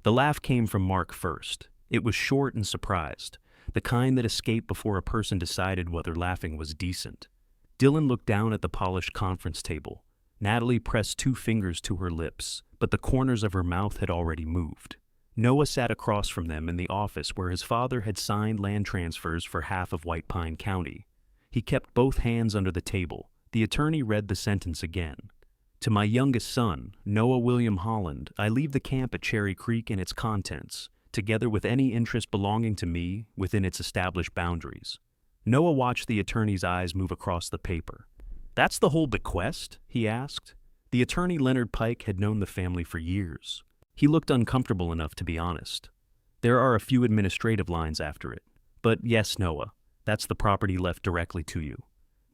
The laugh came from Mark first. It was short and surprised, the kind that escaped before a person decided whether laughing was decent. Dylan looked down at the polished conference table. Natalie pressed 2 fingers to her lips, but the corners of her mouth had already moved. Noah sat across from them in the office where his father had signed land transfers for half of White Pine County. He kept both hands under the table. The attorney read the sentence again. To my youngest son, Noah William Holland, I leave the camp at Cherry Creek and its contents, together with any interest belonging to me within its established boundaries. Noah watched the attorney's eyes move across the paper. That's the whole bequest? He asked. The attorney Leonard Pike had known the family for years. He looked uncomfortable enough to be honest. There are a few administrative lines after it. But yes, Noah, that's the property left directly to you.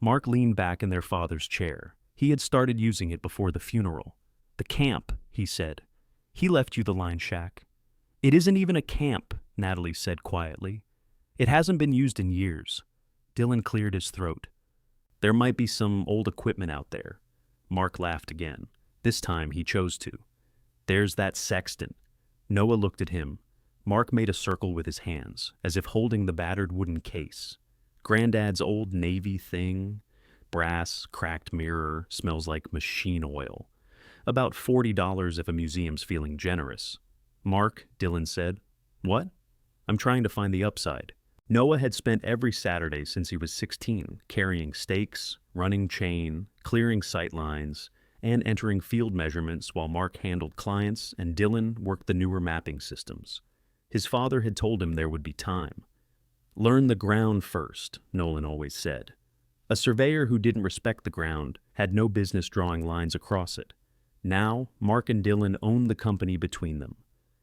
Mark leaned back in their father's chair. He had started using it before the funeral. The camp, he said. He left you the line shack. It isn't even a camp, Natalie said quietly. It hasn't been used in years. Dylan cleared his throat. There might be some old equipment out there. Mark laughed again. This time he chose to. There's that sextant. Noah looked at him. Mark made a circle with his hands, as if holding the battered wooden case. Granddad's old Navy thing. Brass, cracked mirror, smells like machine oil. About $40 if a museum's feeling generous. Mark, Dylan said. What? I'm trying to find the upside. Noah had spent every Saturday since he was 16 carrying stakes, running chain, clearing sight lines, and entering field measurements while Mark handled clients and Dylan worked the newer mapping systems. His father had told him there would be time. Learn the ground first, Nolan always said. A surveyor who didn't respect the ground had no business drawing lines across it. Now, Mark and Dylan owned the company between them.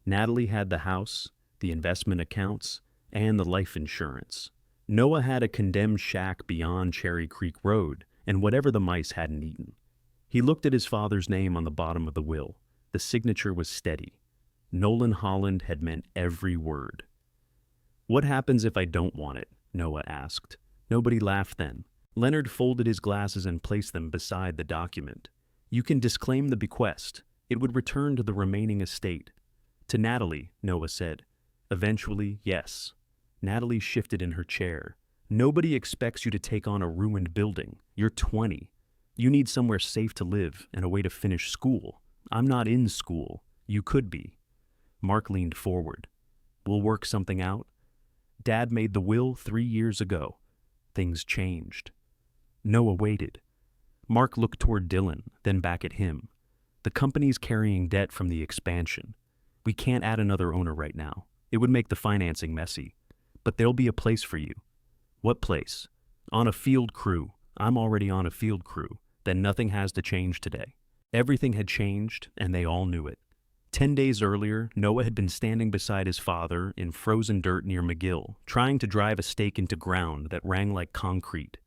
Natalie had the house, the investment accounts, and the life insurance. Noah had a condemned shack beyond Cherry Creek Road and whatever the mice hadn't eaten. He looked at his father's name on the bottom of the will. The signature was steady. Nolan Holland had meant every word. What happens if I don't want it? Noah asked. Nobody laughed then. Leonard folded his glasses and placed them beside the document. You can disclaim the bequest. It would return to the remaining estate. To Natalie, Noah said. Eventually, yes. Natalie shifted in her chair. Nobody expects you to take on a ruined building. You're 20. You need somewhere safe to live and a way to finish school. I'm not in school. You could be. Mark leaned forward. We'll work something out. Dad made the will 3 years ago. Things changed. Noah waited. Mark looked toward Dylan, then back at him. The company's carrying debt from the expansion. We can't add another owner right now. It would make the financing messy. But there'll be a place for you. What place? On a field crew. I'm already on a field crew. Then nothing has to change today. Everything had changed, and they all knew it. 10 days earlier, Noah had been standing beside his father in frozen dirt near McGill, trying to drive a stake into ground that rang like concrete.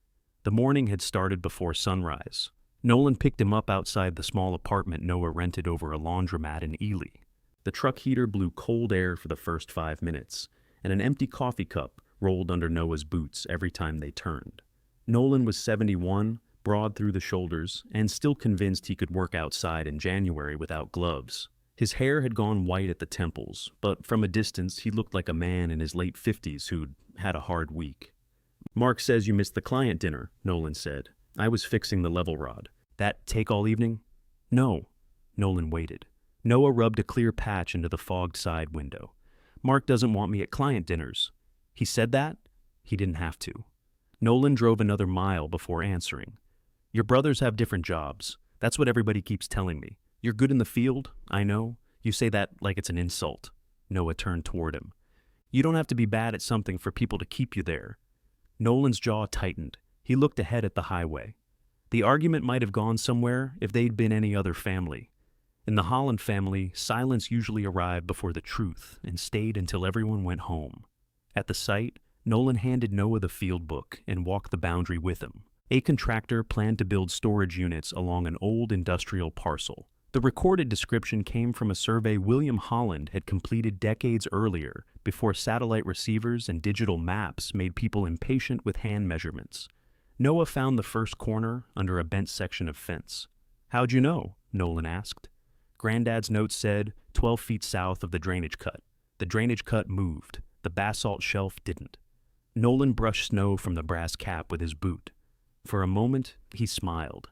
The morning had started before sunrise. Nolan picked him up outside the small apartment Noah rented over a laundromat in Ely. The truck heater blew cold air for the first 5 minutes, and an empty coffee cup rolled under Noah's boots every time they turned. Nolan was 71, broad through the shoulders, and still convinced he could work outside in January without gloves. His hair had gone white at the temples, but from a distance he looked like a man in his late 50s who'd had a hard week. Mark says you missed the client dinner, Nolan said. I was fixing the level rod. That take all evening? No. Nolan waited. Noah rubbed a clear patch into the fogged side window. Mark doesn't want me at client dinners. He said that? He didn't have to. Nolan drove another mile before answering. Your brothers have different jobs. That's what everybody keeps telling me. You're good in the field, I know. You say that like it's an insult. Noah turned toward him. You don't have to be bad at something for people to keep you there. Nolan's jaw tightened. He looked ahead at the highway. The argument might have gone somewhere if they'd been any other family. In the Holland family, silence usually arrived before the truth and stayed until everyone went home. At the site, Nolan handed Noah the field book and walked the boundary with him. A contractor planned to build storage units along an old industrial parcel. The recorded description came from a survey William Holland had completed decades earlier, before satellite receivers and digital maps made people impatient with hand measurements. Noah found the first corner under a bent section of fence. How'd you know? Nolan asked. Granddad's note said 12 feet south of the drainage cut. The drainage cut moved. The basalt shelf didn't. Nolan brushed snow from the brass cap with his boot. For a moment, he smiled.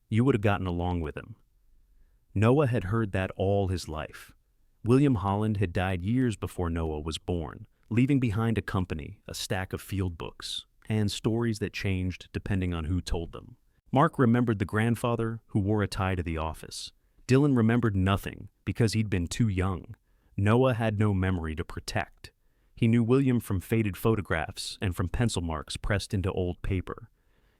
You would have gotten along with him. Noah had heard that all his life. William Holland had died years before Noah was born, leaving behind a company, a stack of field books, and stories that changed depending on who told them. Mark remembered the grandfather who wore a tie to the office. Dylan remembered nothing because he'd been too young. Noah had no memory to protect. He knew William from faded photographs and from pencil marks pressed into old paper.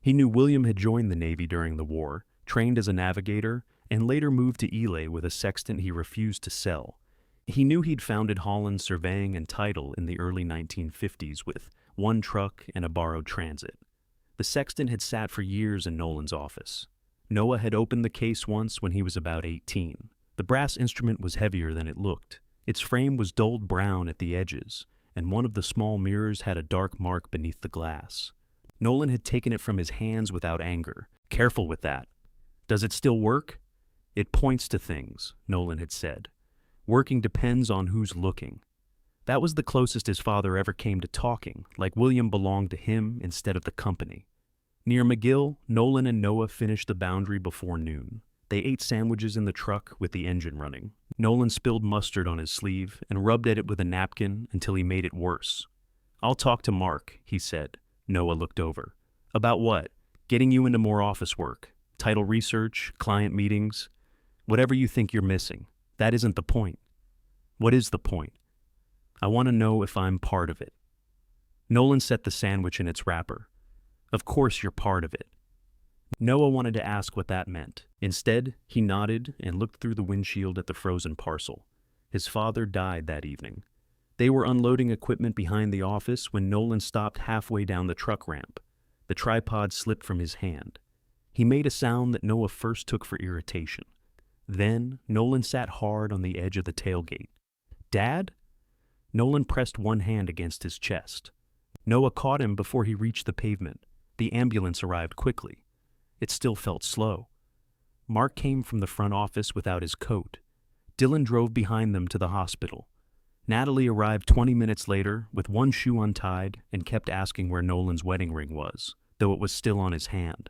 He knew William had joined the Navy during the war, trained as a navigator, and later moved to Ely with a sextant he refused to sell. He knew he'd founded Holland Surveying and Title in the early 1950s with one truck and a borrowed transit. The sextant had sat for years in Nolan's office. Noah had opened the case once when he was about 18. The brass instrument was heavier than it looked. Its frame was dulled brown at the edges, and one of the small mirrors had a dark mark beneath the glass. Nolan had taken it from his hands without anger. Careful with that. Does it still work? It points to things, Nolan had said. Working depends on who's looking. That was the closest his father ever came to talking, like William belonged to him instead of the company. Near McGill, Nolan and Noah finished the boundary before noon. They ate sandwiches in the truck with the engine running. Nolan spilled mustard on his sleeve and rubbed at it with a napkin until he made it worse. I'll talk to Mark, he said. Noah looked over. About what? Getting you into more office work, title research, client meetings, whatever you think you're missing. That isn't the point. What is the point? I want to know if I'm part of it. Nolan set the sandwich in its wrapper. Of course you're part of it. Noah wanted to ask what that meant. Instead, he nodded and looked through the windshield at the frozen parcel. His father died that evening. They were unloading equipment behind the office when Nolan stopped halfway down the truck ramp. The tripod slipped from his hand. He made a sound that Noah first took for irritation. Then, Nolan sat hard on the edge of the tailgate. Dad? Nolan pressed one hand against his chest. Noah caught him before he reached the pavement. The ambulance arrived quickly. It still felt slow. Mark came from the front office without his coat. Dylan drove behind them to the hospital. Natalie arrived 20 minutes later with one shoe untied and kept asking where Nolan's wedding ring was, though it was still on his hand.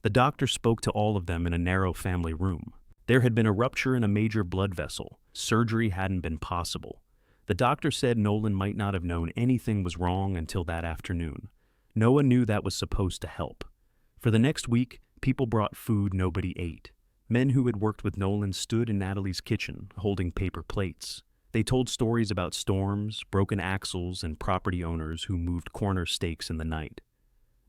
The doctor spoke to all of them in a narrow family room. There had been a rupture in a major blood vessel. Surgery hadn't been possible. The doctor said Nolan might not have known anything was wrong until that afternoon. Noah knew that was supposed to help. For the next week, people brought food nobody ate. Men who had worked with Nolan stood in Natalie's kitchen, holding paper plates. They told stories about storms, broken axles, and property owners who moved corner stakes in the night.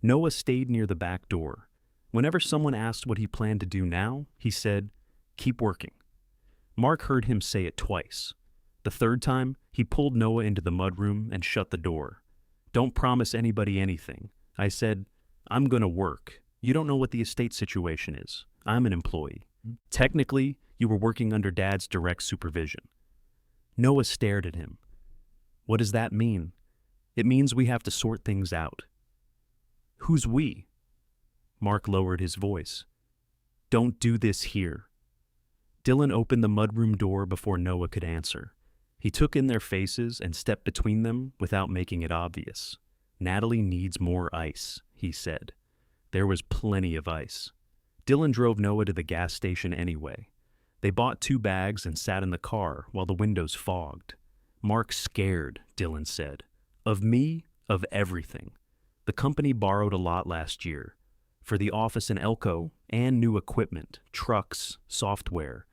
Noah stayed near the back door. Whenever someone asked what he planned to do now, he said, "Keep working." Mark heard him say it twice. The third time, he pulled Noah into the mudroom and shut the door. "Don't promise anybody anything." I said, "I'm gonna work. You don't know what the estate situation is. I'm an employee." Technically, you were working under Dad's direct supervision. Noah stared at him. "What does that mean?" "It means we have to sort things out." "Who's we?" Mark lowered his voice. "Don't do this here." Dylan opened the mudroom door before Noah could answer. He took in their faces and stepped between them without making it obvious. "Natalie needs more ice," he said. There was plenty of ice. Dylan drove Noah to the gas station anyway. They bought 2 bags and sat in the car while the windows fogged. "Mark's scared," Dylan said. "Of me, of everything. The company borrowed a lot last year. For the office in Elko and new equipment, trucks, software.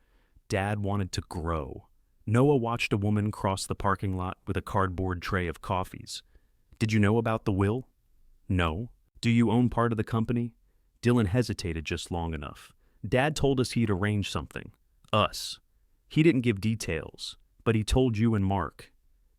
Dad wanted to grow." Noah watched a woman cross the parking lot with a cardboard tray of coffees. "Did you know about the will?" "No." "Do you own part of the company?" Dylan hesitated just long enough. "Dad told us he'd arrange something. Us. He didn't give details, but he told you and Mark."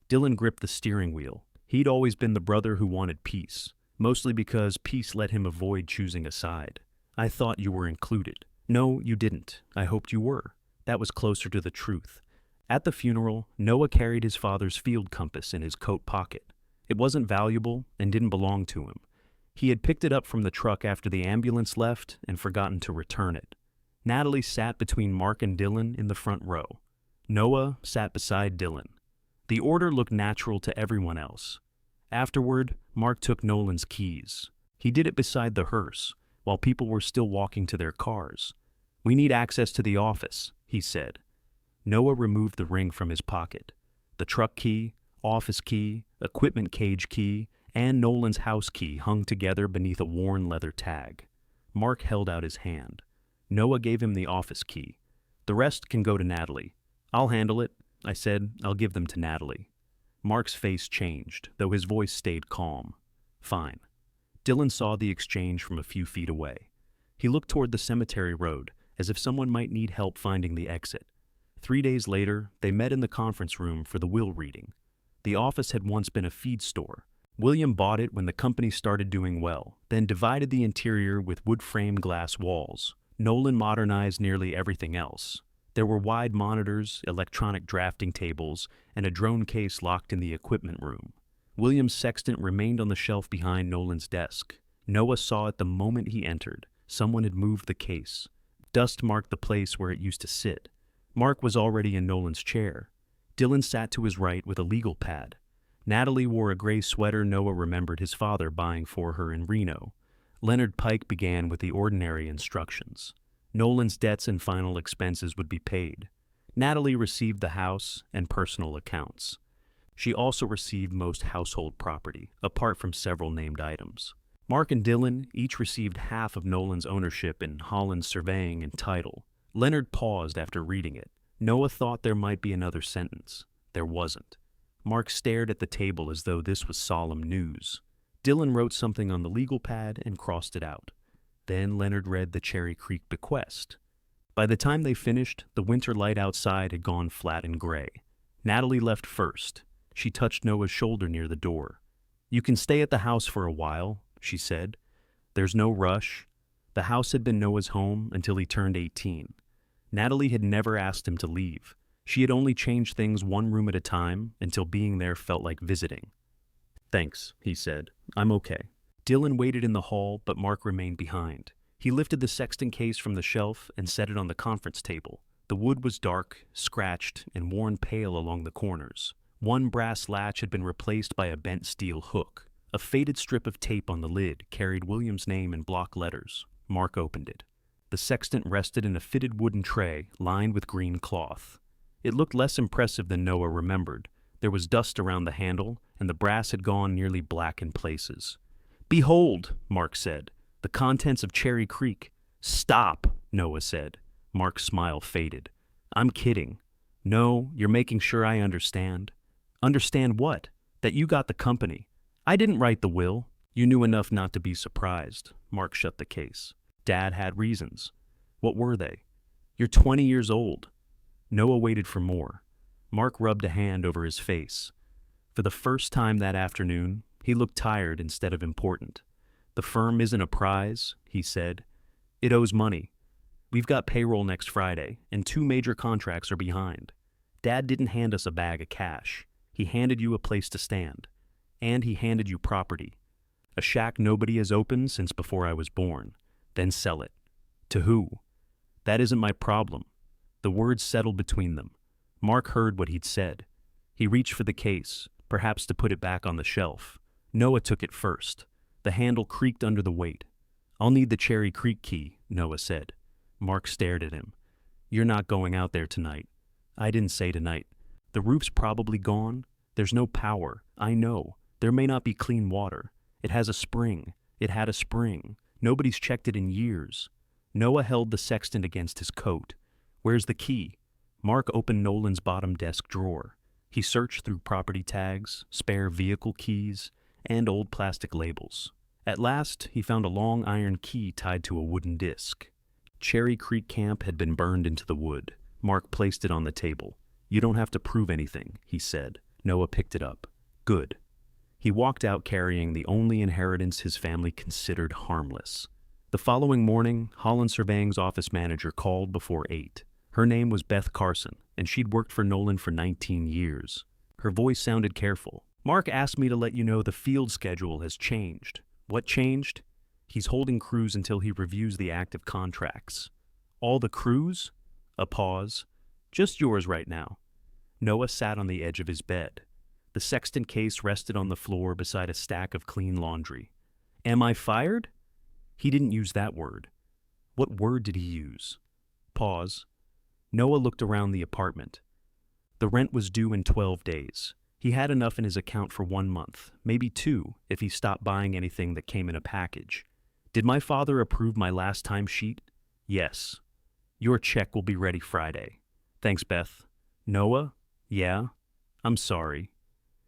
Dylan gripped the steering wheel. He'd always been the brother who wanted peace, mostly because peace let him avoid choosing a side. "I thought you were included." "No, you didn't. I hoped you were." That was closer to the truth. At the funeral, Noah carried his father's field compass in his coat pocket. It wasn't valuable and didn't belong to him. He had picked it up from the truck after the ambulance left and forgotten to return it. Natalie sat between Mark and Dylan in the front row. Noah sat beside Dylan. The order looked natural to everyone else. Afterward, Mark took Nolan's keys. He did it beside the hearse, while people were still walking to their cars. "We need access to the office," he said. Noah removed the ring from his pocket. The truck key, office key, equipment cage key, and Nolan's house key hung together beneath a worn leather tag. Mark held out his hand. Noah gave him the office key. "The rest can go to Natalie." "I'll handle it," I said. "I'll give them to Natalie." Mark's face changed, though his voice stayed calm. "Fine." Dylan saw the exchange from a few feet away. He looked toward the cemetery road, as if someone might need help finding the exit. 3 days later, they met in the conference room for the will reading. The office had once been a feed store. William bought it when the company started doing well, then divided the interior with wood-frame glass walls. Nolan modernized nearly everything else. There were wide monitors, electronic drafting tables, and a drone case locked in the equipment room. William's sextant remained on the shelf behind Nolan's desk. Noah saw it the moment he entered. Someone had moved the case. Dust marked the place where it used to sit. Mark was already in Nolan's chair. Dylan sat to his right with a legal pad. Natalie wore a gray sweater Noah remembered his father buying for her in Reno. Leonard Pike began with the ordinary instructions. Nolan's debts and final expenses would be paid. Natalie received the house and personal accounts. She also received most household property, apart from several named items. Mark and Dylan each received half of Nolan's ownership in Holland's surveying and title. Leonard paused after reading it. Noah thought there might be another sentence. There wasn't. Mark stared at the table as though this was solemn news. Dylan wrote something on the legal pad and crossed it out. Then Leonard read the Cherry Creek bequest. By the time they finished, the winter light outside had gone flat and gray. Natalie left first. She touched Noah's shoulder near the door. "You can stay at the house for a while," she said. "There's no rush." The house had been Noah's home until he turned 18. Natalie had never asked him to leave. She had only changed things one room at a time until being there felt like visiting. "Thanks," he said. "I'm okay." Dylan waited in the hall, but Mark remained behind. He lifted the sextant case from the shelf and set it on the conference table. The wood was dark, scratched, and worn pale along the corners. One brass latch had been replaced by a bent steel hook. A faded strip of tape on the lid carried William's name in block letters. Mark opened it. The sextant rested in a fitted wooden tray lined with green cloth. It looked less impressive than Noah remembered. There was dust around the handle, and the brass had gone nearly black in places. "Behold," Mark said, "the contents of Cherry Creek." "Stop," Noah said. Mark's smile faded. "I'm kidding." "No, you're making sure I understand." "Understand what?" "That you got the company. I didn't write the will." "You knew enough not to be surprised." Mark shut the case. "Dad had reasons." "What were they?" "You're 20 years old." Noah waited for more. Mark rubbed a hand over his face. For the first time that afternoon, he looked tired instead of important. "The firm isn't a prize," he said. "It owes money. We've got payroll next Friday, and 2 major contracts are behind. Dad didn't hand us a bag of cash. He handed you a place to stand. And he handed you property. A shack nobody has opened since before I was born. Then sell it. To who? That isn't my problem." The words settled between them. Mark heard what he'd said. He reached for the case, perhaps to put it back on the shelf. Noah took it first. The handle creaked under the weight. "I'll need the Cherry Creek key," Noah said. Mark stared at him. "You're not going out there tonight." "I didn't say tonight." "The roof's probably gone. There's no power. I know. There may not be clean water. It has a spring. It had a spring. Nobody's checked it in years." Noah held the sextant against his coat. "Where's the key?" Mark opened Nolan's bottom desk drawer. He searched through property tags, spare vehicle keys, and old plastic labels. At last, he found a long iron key tied to a wooden disc. Cherry Creek Camp had been burned into the wood. Mark placed it on the table. "You don't have to prove anything," he said. Noah picked it up. "Good." He walked out carrying the only inheritance his family considered harmless. The following morning, Holland Surveying's office manager called before 8. Her name was Beth Carson, and she'd worked for Nolan for 19 years. Her voice sounded careful. "Mark asked me to let you know the field schedule has changed." "What changed?" "He's holding crews until he reviews the active contracts." All the crews? A pause. Just yours right now. Noah sat on the edge of his bed. The Sextant case rested on the floor beside a stack of clean laundry. Am I fired? He didn't use that word. What word did he use? Pause. Noah looked around the apartment. The rent was due in 12 days. He had enough in his account for 1 month, maybe 2, if he stopped buying anything that came in a package. Did my father approve my last time sheet? Yes. Your check will be ready Friday. Thanks, Beth. Noah? Yeah? I'm sorry.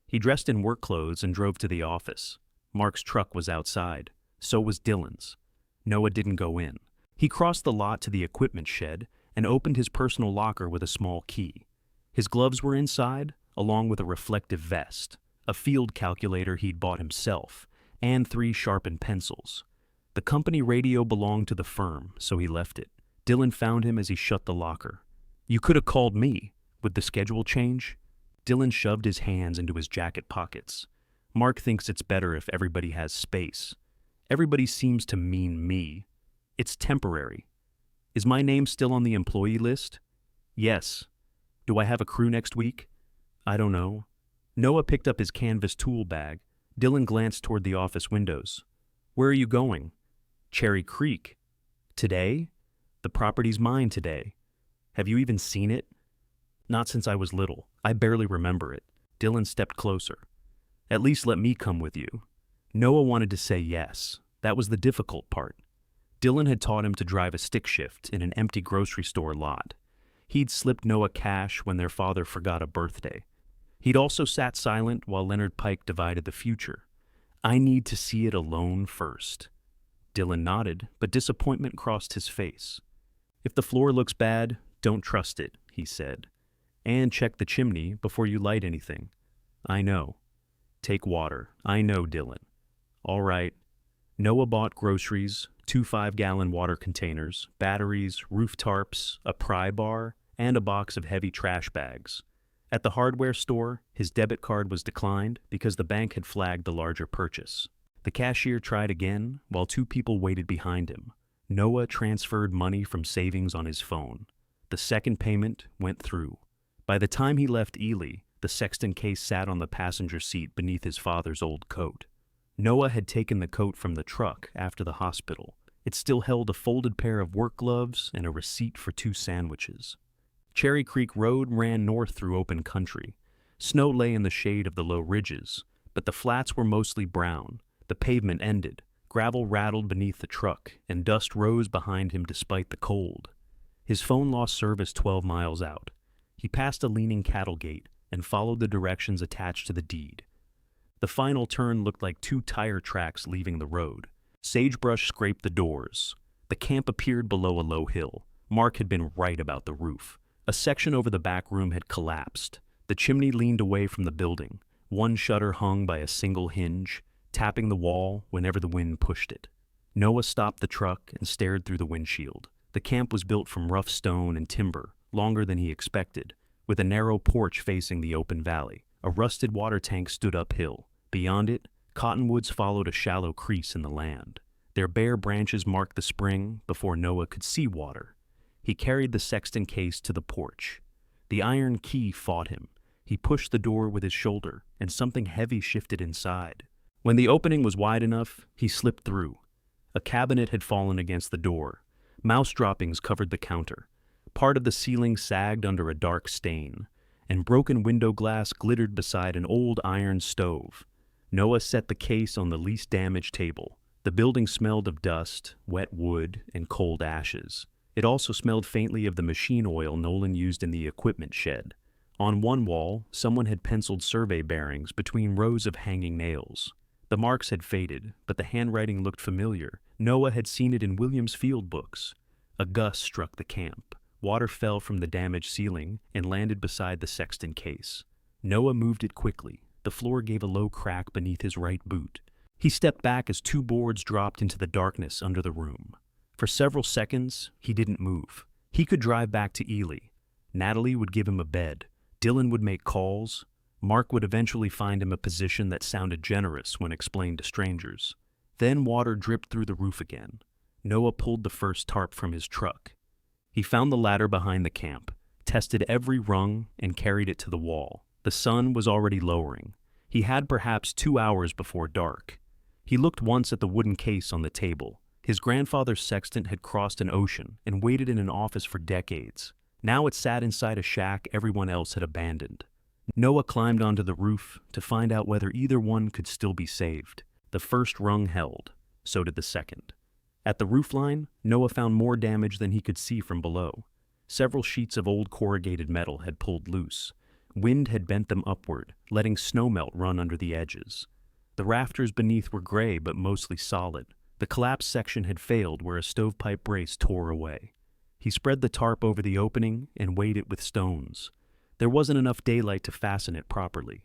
He dressed in work clothes and drove to the office. Mark's truck was outside. So was Dylan's. Noah didn't go in. He crossed the lot to the equipment shed and opened his personal locker with a small key. His gloves were inside, along with a reflective vest, a field calculator he'd bought himself, and 3 sharpened pencils. The company radio belonged to the firm, so he left it. Dylan found him as he shut the locker. You could have called me. Would the schedule change? Dylan shoved his hands into his jacket pockets. Mark thinks it's better if everybody has space. Everybody seems to mean me. It's temporary. Is my name still on the employee list? Yes. Do I have a crew next week? I don't know. Noah picked up his canvas tool bag. Dylan glanced toward the office windows. Where are you going? Cherry Creek. Today? The property's mine today. Have you even seen it? Not since I was little. I barely remember it. Dylan stepped closer. At least let me come with you. Noah wanted to say yes. That was the difficult part. Dylan had taught him to drive a stick shift in an empty grocery store lot. He'd slipped Noah cash when their father forgot a birthday. He'd also sat silent while Leonard Pike divided the future. I need to see it alone first. Dylan nodded, but disappointment crossed his face. If the floor looks bad, don't trust it, he said. And check the chimney before you light anything. I know. Take water. I know, Dylan. All right. Noah bought groceries, 2 5-gallon water containers, batteries, roof tarps, a pry bar, and a box of heavy trash bags. At the hardware store, his debit card was declined because the bank had flagged the larger purchase. The cashier tried again, while 2 people waited behind him. Noah transferred money from savings on his phone. The second payment went through. By the time he left Ely, the Sextant case sat on the passenger seat beneath his father's old coat. Noah had taken the coat from the truck after the hospital. It still held a folded pair of work gloves and a receipt for 2 sandwiches. Cherry Creek Road ran north through open country. Snow lay in the shade of the low ridges, but the flats were mostly brown. The pavement ended. Gravel rattled beneath the truck, and dust rose behind him despite the cold. His phone lost service 12 miles out. He passed a leaning cattle gate and followed the directions attached to the deed. The final turn looked like 2 tire tracks leaving the road. Sagebrush scraped the doors. The camp appeared below a low hill. Mark had been right about the roof. A section over the back room had collapsed. The chimney leaned away from the building. One shutter hung by a single hinge, tapping the wall whenever the wind pushed it. Noah stopped the truck and stared through the windshield. The camp was built from rough stone and timber, longer than he expected, with a narrow porch facing the open valley. A rusted water tank stood uphill. Beyond it, cottonwoods followed a shallow crease in the land. Their bare branches marked the spring before Noah could see water. He carried the Sextant case to the porch. The iron key fought him. He pushed the door with his shoulder, and something heavy shifted inside. When the opening was wide enough, he slipped through. A cabinet had fallen against the door. Mouse droppings covered the counter. Part of the ceiling sagged under a dark stain, and broken window glass glittered beside an old iron stove. Noah set the case on the least damaged table. The building smelled of dust, wet wood, and cold ashes. It also smelled faintly of the machine oil Nolan used in the equipment shed. On one wall, someone had penciled survey bearings between rows of hanging nails. The marks had faded, but the handwriting looked familiar. Noah had seen it in William's field books. A gust struck the camp. Water fell from the damaged ceiling and landed beside the Sextant case. Noah moved it quickly. The floor gave a low crack beneath his right boot. He stepped back as 2 boards dropped into the darkness under the room. For several seconds, he didn't move. He could drive back to Ely. Natalie would give him a bed. Dylan would make calls. Mark would eventually find him a position that sounded generous when explained to strangers. Then water dripped through the roof again. Noah pulled the first tarp from his truck. He found the ladder behind the camp, tested every rung, and carried it to the wall. The sun was already lowering. He had perhaps 2 hours before dark. He looked once at the wooden case on the table. His grandfather's sextant had crossed an ocean and waited in an office for decades. Now it sat inside a shack everyone else had abandoned. Noah climbed onto the roof to find out whether either one could still be saved. The first rung held, so did the second. At the roofline, Noah found more damage than he could see from below. Several sheets of old corrugated metal had pulled loose. Wind had bent them upward, letting snowmelt run under the edges. The rafters beneath were gray but mostly solid. The collapsed section had failed where a stovepipe brace tore away. He spread the tarp over the opening and weighed it with stones. There wasn't enough daylight to fasten it properly.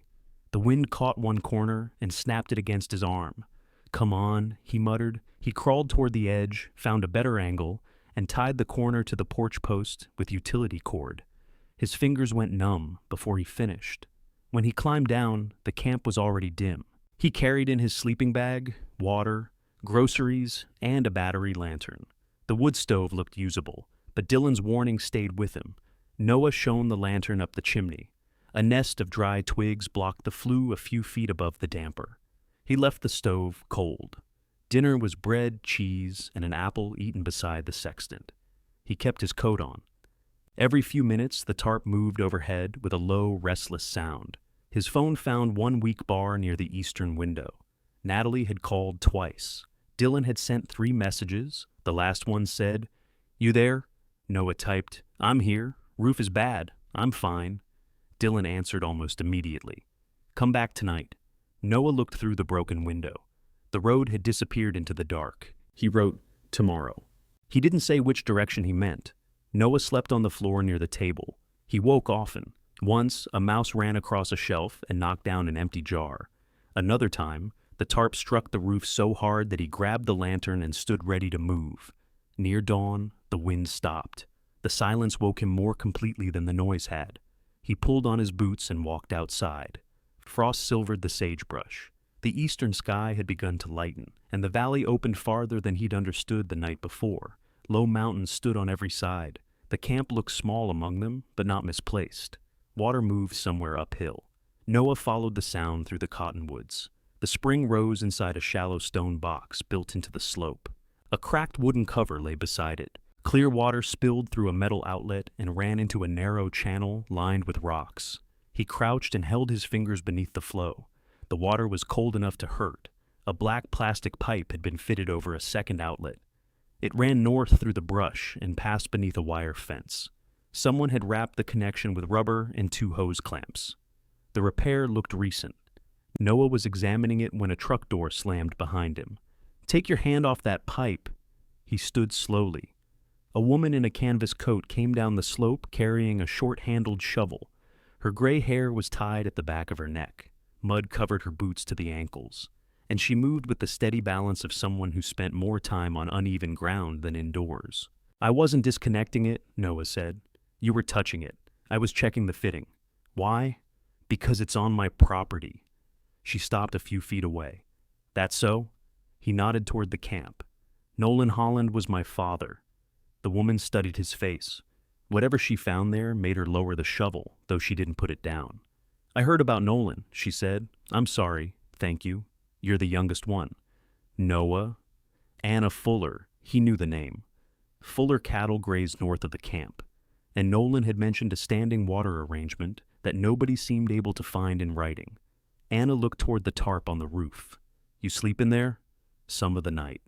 The wind caught one corner and snapped it against his arm. "Come on," he muttered. He crawled toward the edge, found a better angle, and tied the corner to the porch post with utility cord. His fingers went numb before he finished. When he climbed down, the camp was already dim. He carried in his sleeping bag, water, groceries, and a battery lantern. The wood stove looked usable, but Dylan's warning stayed with him. Noah shone the lantern up the chimney. A nest of dry twigs blocked the flue a few feet above the damper. He left the stove cold. Dinner was bread, cheese, and an apple eaten beside the sextant. He kept his coat on. Every few minutes, the tarp moved overhead with a low, restless sound. His phone found one weak bar near the eastern window. Natalie had called twice. Dylan had sent 3 messages. The last one said, "You there?" Noah typed, "I'm here. Roof is bad. I'm fine." Dylan answered almost immediately, "Come back tonight." Noah looked through the broken window. The road had disappeared into the dark. He wrote, "Tomorrow." He didn't say which direction he meant. Noah slept on the floor near the table. He woke often. Once, a mouse ran across a shelf and knocked down an empty jar. Another time, the tarp struck the roof so hard that he grabbed the lantern and stood ready to move. Near dawn, the wind stopped. The silence woke him more completely than the noise had. He pulled on his boots and walked outside. Frost silvered the sagebrush. The eastern sky had begun to lighten, and the valley opened farther than he'd understood the night before. Low mountains stood on every side. The camp looked small among them, but not misplaced. Water moved somewhere uphill. Noah followed the sound through the cottonwoods. The spring rose inside a shallow stone box built into the slope. A cracked wooden cover lay beside it. Clear water spilled through a metal outlet and ran into a narrow channel lined with rocks. He crouched and held his fingers beneath the flow. The water was cold enough to hurt. A black plastic pipe had been fitted over a second outlet. It ran north through the brush and passed beneath a wire fence. Someone had wrapped the connection with rubber and 2 hose clamps. The repair looked recent. Noah was examining it when a truck door slammed behind him. "Take your hand off that pipe." He stood slowly. A woman in a canvas coat came down the slope carrying a short-handled shovel. Her gray hair was tied at the back of her neck. Mud covered her boots to the ankles, and she moved with the steady balance of someone who spent more time on uneven ground than indoors. "I wasn't disconnecting it," Noah said. "You were touching it. I was checking the fitting." "Why?" "Because it's on my property." She stopped a few feet away. "That so?" He nodded toward the camp. "Nolan Holland was my father." The woman studied his face. Whatever she found there made her lower the shovel, though she didn't put it down. "I heard about Nolan," she said. "I'm sorry. Thank you. You're the youngest one." "Noah?" "Anna Fuller." He knew the name. Fuller cattle grazed north of the camp, and Nolan had mentioned a standing water arrangement that nobody seemed able to find in writing. Anna looked toward the tarp on the roof. "You sleep in there?" "Some of the night."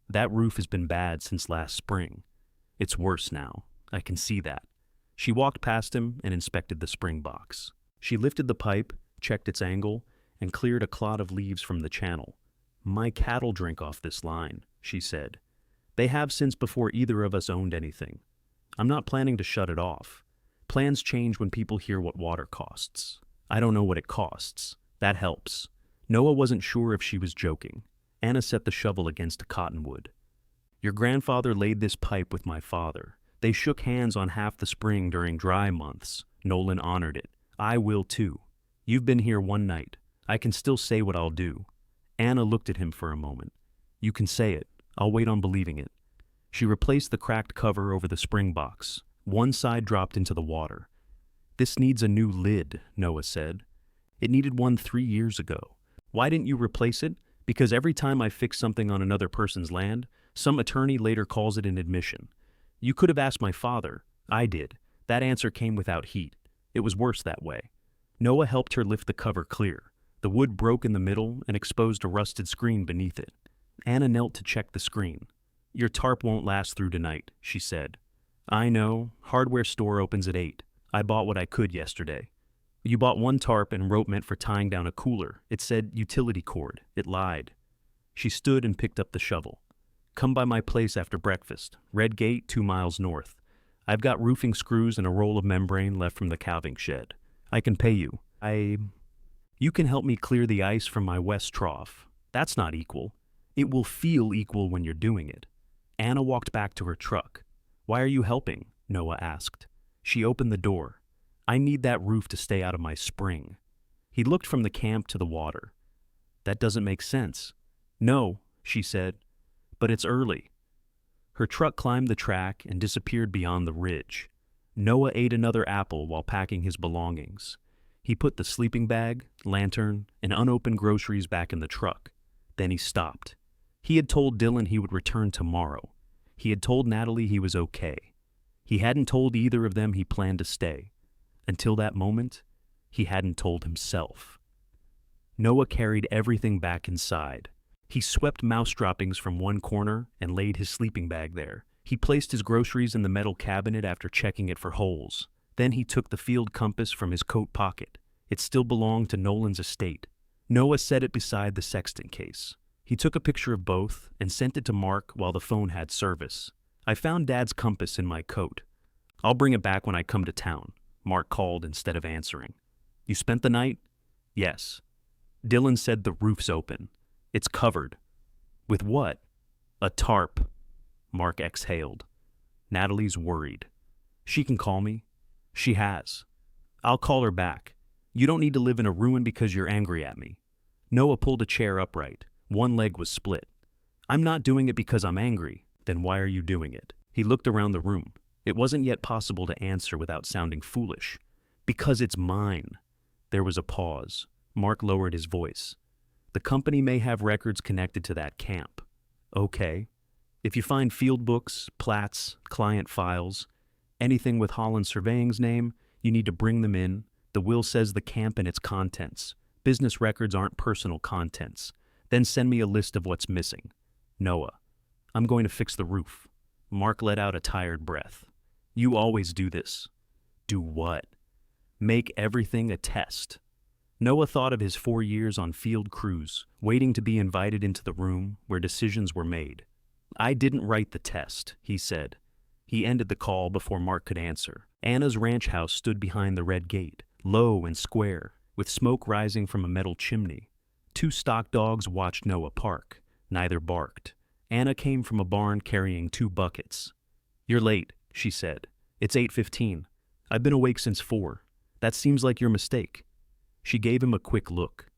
"That roof has been bad since last spring." "It's worse now. I can see that." She walked past him and inspected the spring box. She lifted the pipe, checked its angle, and cleared a clod of leaves from the channel. "My cattle drink off this line," she said. "They have since before either of us owned anything. I'm not planning to shut it off. Plans change when people hear what water costs. I don't know what it costs. That helps." Noah wasn't sure if she was joking. Anna set the shovel against a cottonwood. "Your grandfather laid this pipe with my father. They shook hands on half the spring during dry months. Nolan honored it. I will too. You've been here one night. I can still say what I'll do." Anna looked at him for a moment. "You can say it. I'll wait on believing it." She replaced the cracked cover over the spring box. One side dropped into the water. "This needs a new lid," Noah said. "It needed one 3 years ago." "Why didn't you replace it?" "Because every time I fix something on another person's land, some attorney later calls it an admission." "You could have asked my father." "I did." That answer came without heat. It was worse that way. Noah helped her lift the cover clear. The wood broke in the middle and exposed a rusted screen beneath it. Anna knelt to check the screen. "Your tarp won't last through tonight," she said. "I know. Hardware store opens at 8. I bought what I could yesterday." "You bought one tarp and rope meant for tying down a cooler. It said utility cord. It lied." She stood and picked up the shovel. "Come by my place after breakfast. Red Gate, 2 miles north. I've got roofing screws and a roll of membrane left from the calving shed. I can pay you. You can help me clear the ice from my west trough. That's not equal. It will feel equal when you're doing it." Anna walked back to her truck. "Why are you helping?" Noah asked. She opened the door. "I need that roof to stay out of my spring." He looked from the camp to the water. "That doesn't make sense." "No," she said, "but it's early." Her truck climbed the track and disappeared beyond the ridge. Noah ate another apple while packing his belongings. He put the sleeping bag, lantern, and unopened groceries back in the truck. Then he stopped. He had told Dylan he would return tomorrow. He had told Natalie he was okay. He hadn't told either of them he planned to stay. Until that moment, he hadn't told himself. Noah carried everything back inside. He swept mouse droppings from one corner and laid his sleeping bag there. He placed his groceries in the metal cabinet after checking it for holes. Then he took the field compass from his coat pocket. It still belonged to Nolan's estate. Noah set it beside the Sextant case. He took a picture of both and sent it to Mark while the phone had service. "I found Dad's compass in my coat. I'll bring it back when I come to town," Mark called instead of answering. "You spent the night?" "Yes." Dylan said, "The roof's open. It's covered." "With what?" "A tarp." Mark exhaled. "Natalie's worried. She can call me." "She has." "I'll call her back. You don't need to live in a ruin because you're angry at me." Noah pulled a chair upright. One leg was split. "I'm not doing it because I'm angry." "Then why are you doing it?" He looked around the room. It wasn't yet possible to answer without sounding foolish. "Because it's mine." There was a pause. Mark lowered his voice. "The company may have records connected to that camp." "Okay. If you find field books, plats, client files, anything with Holland Surveying's name, you need to bring them in. The will says the camp and its contents. Business records aren't personal contents. Then send me a list of what's missing." "Noah, I'm going to fix the roof." Mark let out a tired breath. "You always do this." "Do what?" "Make everything a test." Noah thought of his 4 years on field crews, waiting to be invited into the room where decisions were made. "I didn't write the test," he said. He ended the call before Mark could answer. Anna's ranch house stood behind the red gate, low and square, with smoke rising from a metal chimney. 2 stock dogs watched Noah park. Neither barked. Anna came from a barn carrying 2 buckets. "You're late," she said. "It's 8:15. I've been awake since 4. That seems like your mistake." She gave him a quick look.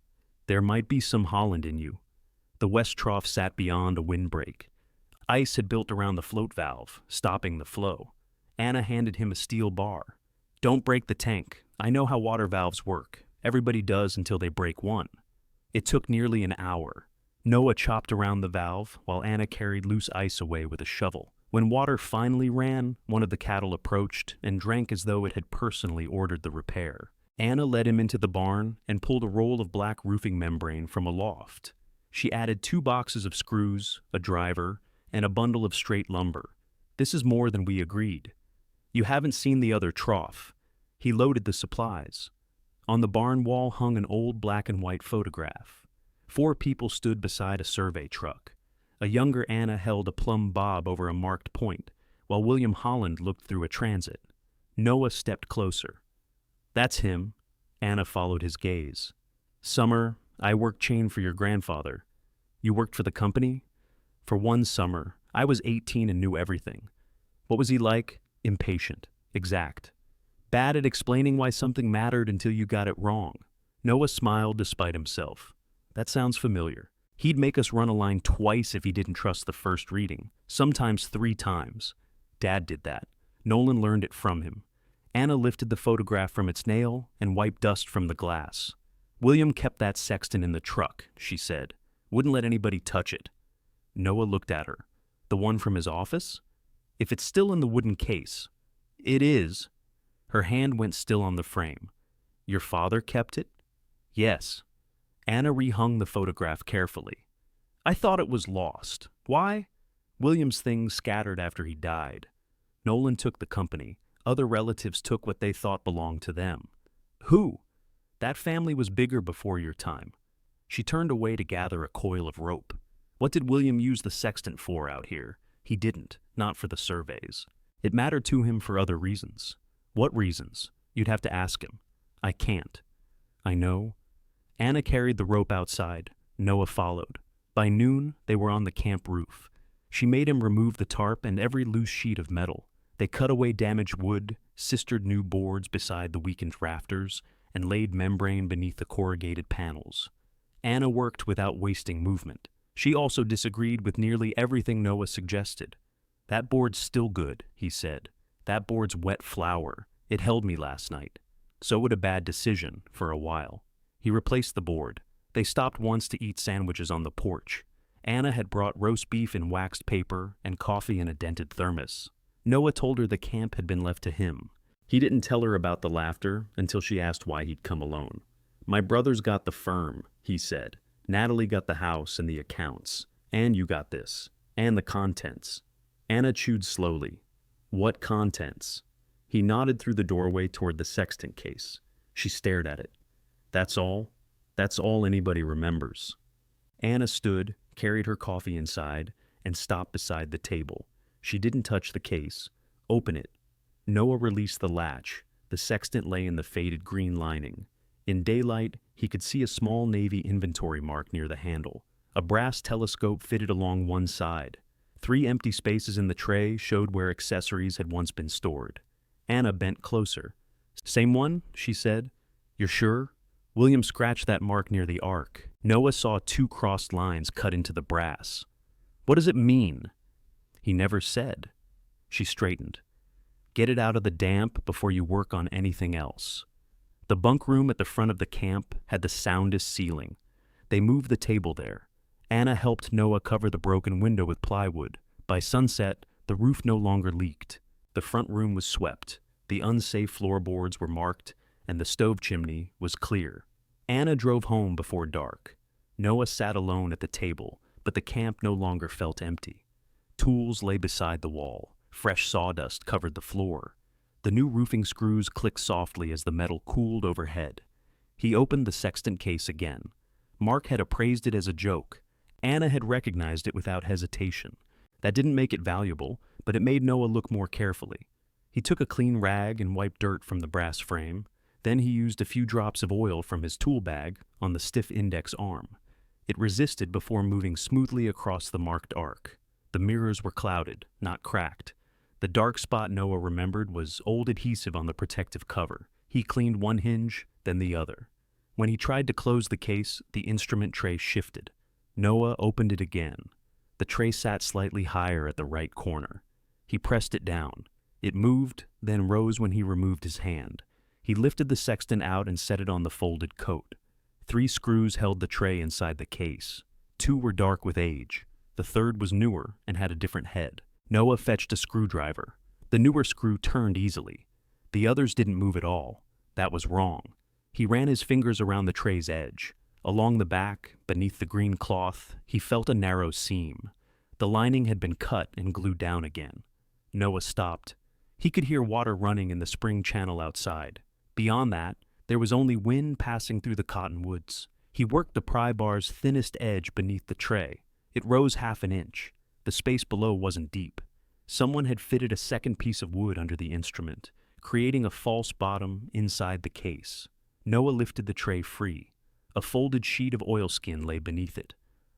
"There might be some Holland in you." The west trough sat beyond a windbreak. Ice had built around the float valve, stopping the flow. Anna handed him a steel bar. "Don't break the tank. I know how water valves work. Everybody does until they break one." It took nearly an hour. Noah chopped around the valve while Anna carried loose ice away with a shovel. When water finally ran, one of the cattle approached and drank as though it had personally ordered the repair. Anna led him into the barn and pulled a roll of black roofing membrane from a loft. She added 2 boxes of screws, a driver, and a bundle of straight lumber. "This is more than we agreed. You haven't seen the other trough." He loaded the supplies. On the barn wall hung an old black and white photograph. 4 people stood beside a survey truck. A younger Anna held a plumb bob over a marked point, while William Holland looked through a transit. Noah stepped closer. "That's him." Anna followed his gaze. "Summer, I worked chain for your grandfather." "You worked for the company?" "For one summer. I was 18 and knew everything." "What was he like?" "Impatient. Exact. Bad at explaining why something mattered until you got it wrong." Noah smiled despite himself. "That sounds familiar." He'd make us run a line twice if he didn't trust the first reading, sometimes 3 times. Dad did that. Nolan learned it from him. Anna lifted the photograph from its nail and wiped dust from the glass. William kept that sextant in the truck, she said. Wouldn't let anybody touch it. Noah looked at her. The one from his office? If it's still in the wooden case. It is. Her hand went still on the frame. Your father kept it? Yes. Anna rehung the photograph carefully. I thought it was lost. Why? William's things scattered after he died. Nolan took the company. Other relatives took what they thought belonged to them. Who? That family was bigger before your time. She turned away to gather a coil of rope. What did William use the sextant for out here? He didn't, not for the surveys. It mattered to him for other reasons. What reasons? You'd have to ask him. I can't. I know. Anna carried the rope outside. Noah followed. By noon, they were on the camp roof. She made him remove the tarp and every loose sheet of metal. They cut away damaged wood, sistered new boards beside the weakened rafters, and laid membrane beneath the corrugated panels. Anna worked without wasting movement. She also disagreed with nearly everything Noah suggested. That board's still good, he said. That board's wet flour. It held me last night. So would a bad decision, for a while. He replaced the board. They stopped once to eat sandwiches on the porch. Anna had brought roast beef in waxed paper and coffee in a dented thermos. Noah told her the camp had been left to him. He didn't tell her about the laughter until she asked why he'd come alone. My brother's got the firm, he said. Natalie got the house and the accounts. And you got this. And the contents. Anna chewed slowly. What contents? He nodded through the doorway toward the sextant case. She stared at it. That's all? That's all anybody remembers. Anna stood, carried her coffee inside, and stopped beside the table. She didn't touch the case. Open it. Noah released the latch. The sextant lay in the faded green lining. In daylight, he could see a small Navy inventory mark near the handle. A brass telescope fitted along one side. 3 empty spaces in the tray showed where accessories had once been stored. Anna bent closer. Same one? She said. You're sure? William scratched that mark near the arc. Noah saw 2 crossed lines cut into the brass. What does it mean? He never said. She straightened. Get it out of the damp before you work on anything else. The bunk room at the front of the camp had the soundest ceiling. They moved the table there. Anna helped Noah cover the broken window with plywood. By sunset, the roof no longer leaked. The front room was swept. The unsafe floorboards were marked, and the stove chimney was clear. Anna drove home before dark. Noah sat alone at the table, but the camp no longer felt empty. Tools lay beside the wall. Fresh sawdust covered the floor. The new roofing screws clicked softly as the metal cooled overhead. He opened the sextant case again. Mark had appraised it as a joke. Anna had recognized it without hesitation. That didn't make it valuable, but it made Noah look more carefully. He took a clean rag and wiped dirt from the brass frame. Then he used a few drops of oil from his tool bag on the stiff index arm. It resisted before moving smoothly across the marked arc. The mirrors were clouded, not cracked. The dark spot Noah remembered was old adhesive on the protective cover. He cleaned one hinge, then the other. When he tried to close the case, the instrument tray shifted. Noah opened it again. The tray sat slightly higher at the right corner. He pressed it down. It moved, then rose when he removed his hand. He lifted the sextant out and set it on the folded coat. 3 screws held the tray inside the case. 2 were dark with age. The third was newer and had a different head. Noah fetched a screwdriver. The newer screw turned easily. The others didn't move at all. That was wrong. He ran his fingers around the tray's edge. Along the back, beneath the green cloth, he felt a narrow seam. The lining had been cut and glued down again. Noah stopped. He could hear water running in the spring channel outside. Beyond that, there was only wind passing through the cottonwoods. He worked the pry bar's thinnest edge beneath the tray. It rose half an inch. The space below wasn't deep. Someone had fitted a second piece of wood under the instrument, creating a false bottom inside the case. Noah lifted the tray free. A folded sheet of oilskin lay beneath it.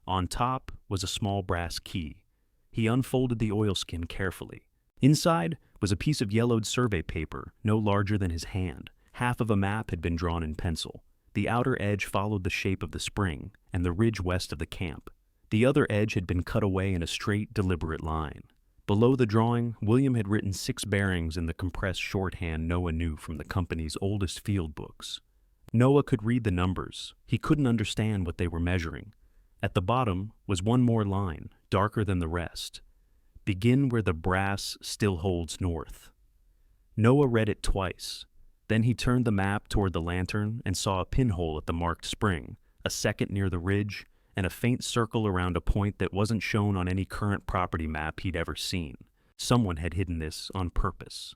On top was a small brass key. He unfolded the oilskin carefully. Inside was a piece of yellowed survey paper no larger than his hand. Half of a map had been drawn in pencil. The outer edge followed the shape of the spring and the ridge west of the camp. The other edge had been cut away in a straight, deliberate line. Below the drawing, William had written 6 bearings in the compressed shorthand Noah knew from the company's oldest field books. Noah could read the numbers. He couldn't understand what they were measuring. At the bottom was one more line, darker than the rest. Begin where the brass still holds north. Noah read it twice. Then he turned the map toward the lantern and saw a pinhole at the marked spring, a second near the ridge, and a faint circle around a point that wasn't shown on any current property map he'd ever seen. Someone had hidden this on purpose.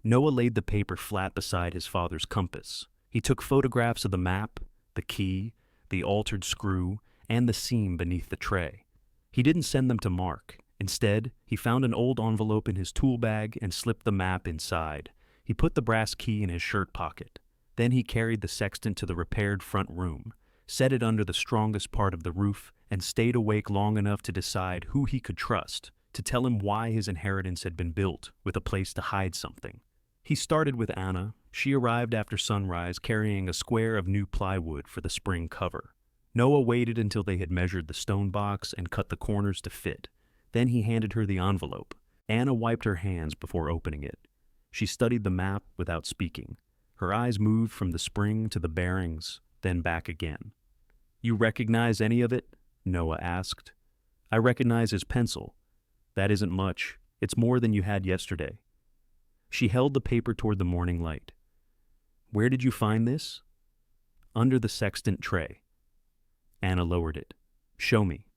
Noah laid the paper flat beside his father's compass. He took photographs of the map, the key, the altered screw, and the seam beneath the tray. He didn't send them to Mark. Instead, he found an old envelope in his tool bag and slipped the map inside. He put the brass key in his shirt pocket. Then he carried the sextant to the repaired front room, set it under the strongest part of the roof, and stayed awake long enough to decide who he could trust, to tell him why his inheritance had been built, with a place to hide something. He started with Anna. She arrived after sunrise carrying a square of new plywood for the spring cover. Noah waited until they had measured the stone box and cut the corners to fit. Then he handed her the envelope. Anna wiped her hands before opening it. She studied the map without speaking. Her eyes moved from the spring to the bearings, then back again. "You recognize any of it?" Noah asked. "I recognize his pencil. That isn't much. It's more than you had yesterday." She held the paper toward the morning light. "Where did you find this?" "Under the sextant tray." Anna lowered it. "Show me."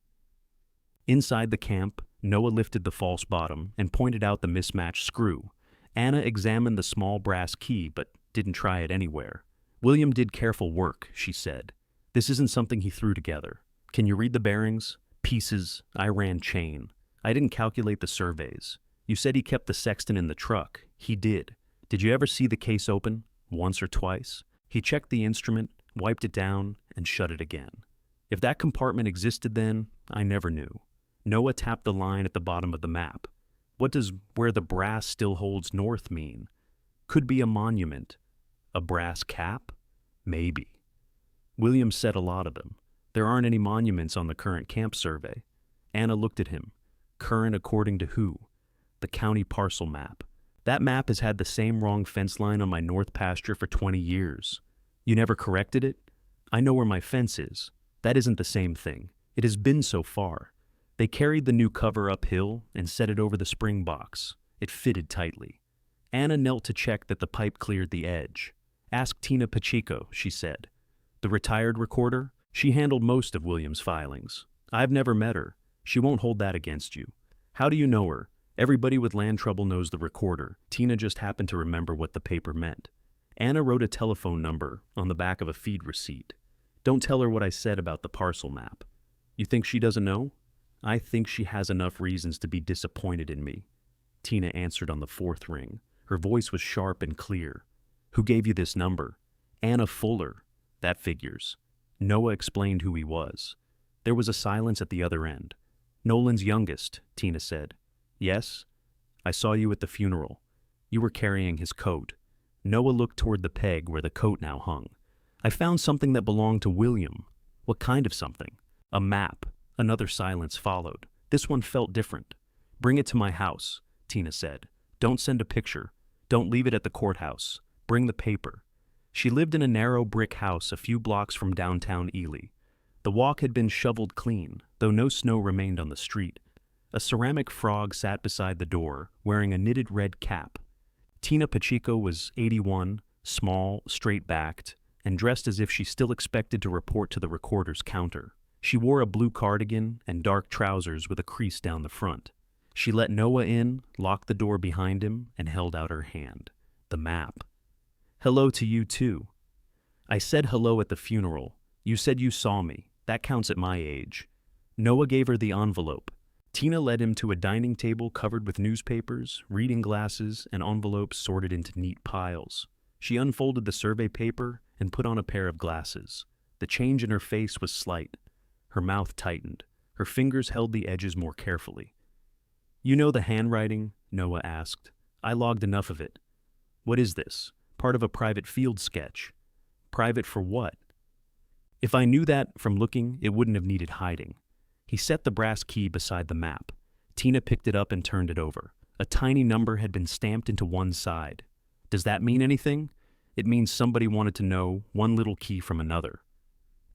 Inside the camp, Noah lifted the false bottom and pointed out the mismatched screw. Anna examined the small brass key but didn't try it anywhere. "William did careful work," she said. "This isn't something he threw together. Can you read the bearings? Pieces. I ran chain. I didn't calculate the surveys. You said he kept the sextant in the truck. He did. Did you ever see the case open? Once or twice? He checked the instrument, wiped it down, and shut it again. If that compartment existed then, I never knew." Noah tapped the line at the bottom of the map. "What does 'where the brass still holds north' mean? Could be a monument. A brass cap? Maybe." "William said a lot of them. There aren't any monuments on the current camp survey." Anna looked at him. "Current according to who?" "The county parcel map. That map has had the same wrong fence line on my north pasture for 20 years. You never corrected it? I know where my fence is. That isn't the same thing. It has been so far." They carried the new cover uphill and set it over the spring box. It fitted tightly. Anna knelt to check that the pipe cleared the edge. "Ask Tina Pacheco," she said. "The retired recorder? She handled most of William's filings. I've never met her. She won't hold that against you." "How do you know her?" "Everybody with land trouble knows the recorder. Tina just happened to remember what the paper meant." Anna wrote a telephone number on the back of a feed receipt. "Don't tell her what I said about the parcel map." "You think she doesn't know?" "I think she has enough reasons to be disappointed in me." Tina answered on the 4th ring. Her voice was sharp and clear. "Who gave you this number?" "Anna Fuller." "That figures." Noah explained who he was. There was a silence at the other end. "Nolan's youngest," Tina said. "Yes? I saw you at the funeral. You were carrying his coat." Noah looked toward the peg where the coat now hung. "I found something that belonged to William." "What kind of something?" "A map." Another silence followed. This one felt different. "Bring it to my house," Tina said. "Don't send a picture. Don't leave it at the courthouse. Bring the paper." She lived in a narrow brick house a few blocks from downtown Ely. The walk had been shoveled clean, though no snow remained on the street. A ceramic frog sat beside the door, wearing a knitted red cap. Tina Pacheco was 81, small, straight-backed, and dressed as if she still expected to report to the recorder's counter. She wore a blue cardigan and dark trousers with a crease down the front. She let Noah in, locked the door behind him, and held out her hand. The map. "Hello to you, too." "I said hello at the funeral. You said you saw me. That counts at my age." Noah gave her the envelope. Tina led him to a dining table covered with newspapers, reading glasses, and envelopes sorted into neat piles. She unfolded the survey paper and put on a pair of glasses. The change in her face was slight. Her mouth tightened. Her fingers held the edges more carefully. "You know the handwriting?" Noah asked. "I logged enough of it." "What is this? Part of a private field sketch?" "Private for what?" "If I knew that from looking, it wouldn't have needed hiding." He set the brass key beside the map. Tina picked it up and turned it over. A tiny number had been stamped into one side. Does that mean anything? It means somebody wanted to know one little key from another.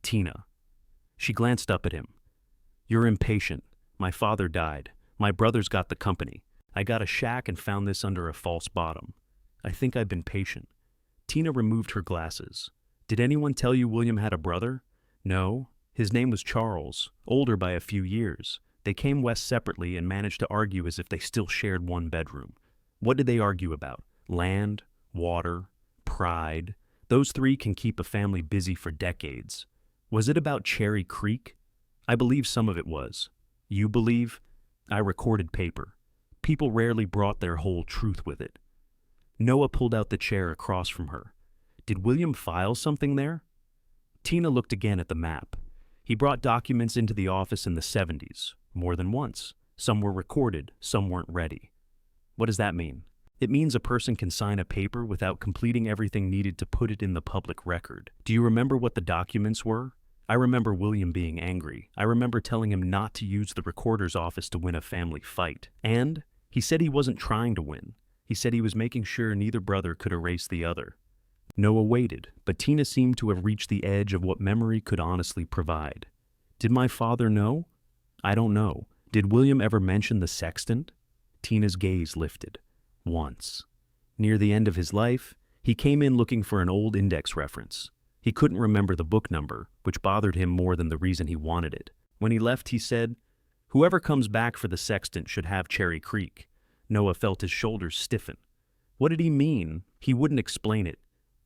Tina. She glanced up at him. You're impatient. My father died. My brothers got the company. I got a shack and found this under a false bottom. I think I've been patient. Tina removed her glasses. Did anyone tell you William had a brother? No. His name was Charles, older by a few years. They came west separately and managed to argue as if they still shared one bedroom. What did they argue about? Land, water, pride. Those three can keep a family busy for decades. Was it about Cherry Creek? I believe some of it was. You believe? I recorded paper. People rarely brought their whole truth with it. Noah pulled out the chair across from her. Did William file something there? Tina looked again at the map. He brought documents into the office in the 70s, more than once. Some were recorded, some weren't ready. What does that mean? It means a person can sign a paper without completing everything needed to put it in the public record. Do you remember what the documents were? I remember William being angry. I remember telling him not to use the recorder's office to win a family fight. And he said he wasn't trying to win. He said he was making sure neither brother could erase the other. Noah waited, but Tina seemed to have reached the edge of what memory could honestly provide. Did my father know? I don't know. Did William ever mention the Sextant? Tina's gaze lifted. Once. Near the end of his life, he came in looking for an old index reference. He couldn't remember the book number, which bothered him more than the reason he wanted it. When he left, he said, "Whoever comes back for the Sextant should have Cherry Creek." Noah felt his shoulders stiffen. What did he mean? He wouldn't explain it.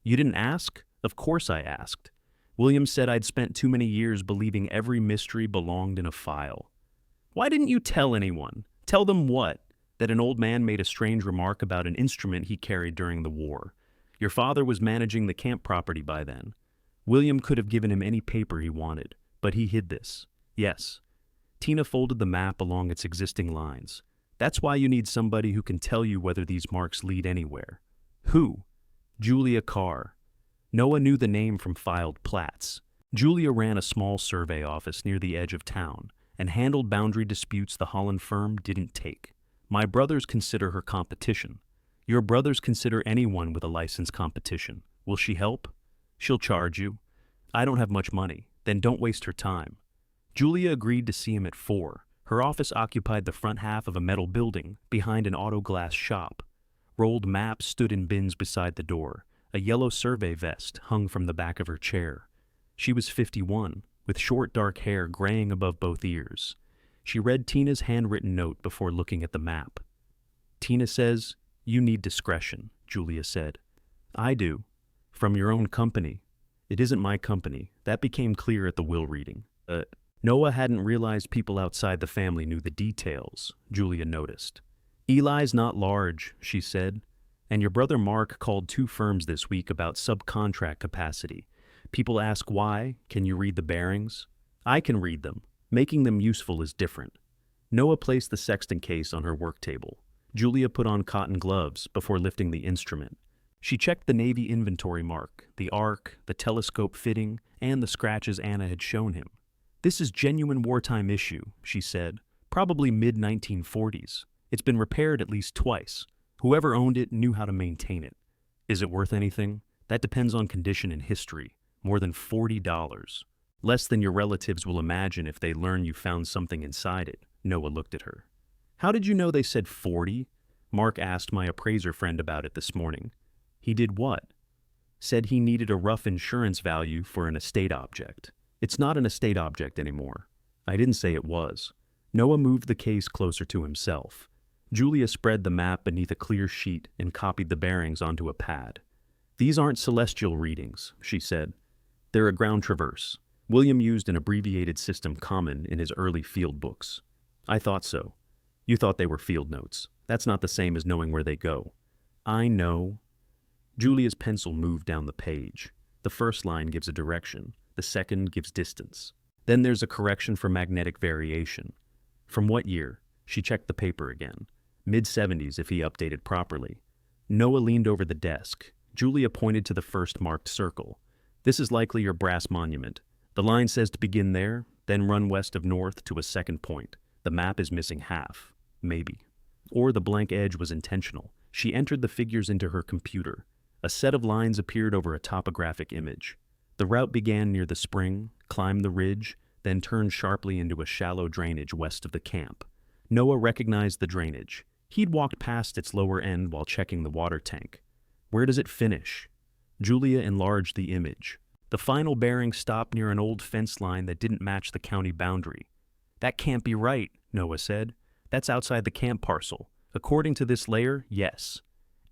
You didn't ask? Of course I asked. William said I'd spent too many years believing every mystery belonged in a file. Why didn't you tell anyone? Tell them what? That an old man made a strange remark about an instrument he carried during the war. Your father was managing the camp property by then. William could have given him any paper he wanted, but he hid this. Yes. Tina folded the map along its existing lines. That's why you need somebody who can tell you whether these marks lead anywhere. Who? Julia Carr. Noah knew the name from filed plats. Julia ran a small survey office near the edge of town and handled boundary disputes the Holland firm didn't take. My brothers consider her competition. Your brothers consider anyone with a license competition. Will she help? She'll charge you. I don't have much money. Then don't waste her time. Julia agreed to see him at 4. Her office occupied the front half of a metal building behind an auto glass shop. Rolled maps stood in bins beside the door. A yellow survey vest hung from the back of her chair. She was 51, with short dark hair graying above both ears. She read Tina's handwritten note before looking at the map. Tina says, "You need discretion," Julia said. I do. From your own company. It isn't my company. That became clear at the will reading. Noah hadn't realized people outside the family knew the details, Julia noticed. Eli's not large, she said. And your brother Mark called 2 firms this week about subcontract capacity. People ask why. Can you read the bearings? I can read them. Making them useful is different. Noah placed the Sextant case on her work table. Julia put on cotton gloves before lifting the instrument. She checked the Navy inventory mark, the arc, the telescope fitting, and the scratches Anna had shown him. This is genuine wartime issue, she said, probably mid-1940s. It's been repaired at least twice. Whoever owned it knew how to maintain it. Is it worth anything? That depends on condition and history. More than $40. Less than your relatives will imagine if they learn you found something inside it. Noah looked at her. How did you know they said 40? Mark asked my appraiser friend about it this morning. He did what? Said he needed a rough insurance value for an estate object. It's not an estate object anymore. I didn't say it was. Noah moved the case closer to himself. Julia spread the map beneath a clear sheet and copied the bearings onto a pad. These aren't celestial readings, she said. They're a ground traverse. William used an abbreviated system common in his early field books. I thought so. You thought they were field notes. That's not the same as knowing where they go. I know. Julia's pencil moved down the page. The first line gives a direction. The second gives distance. Then there's a correction for magnetic variation. From what year? She checked the paper again. Mid-70s if he updated properly. Noah leaned over the desk. Julia pointed to the first marked circle. This is likely your brass monument. The line says to begin there, Then run west of north to a second point. The map is missing half. Maybe. Or the blank edge was intentional. She entered the figures into her computer. A set of lines appeared over a topographic image. The route began near the spring, climbed the ridge, then turned sharply into a shallow drainage west of the camp. Noah recognized the drainage. He'd walked past its lower end while checking the water tank. Where does it finish? Julia enlarged the image. The final bearing stopped near an old fence line that didn't match the county boundary. That can't be right, Noah said. That's outside the camp parcel. According to this layer, yes.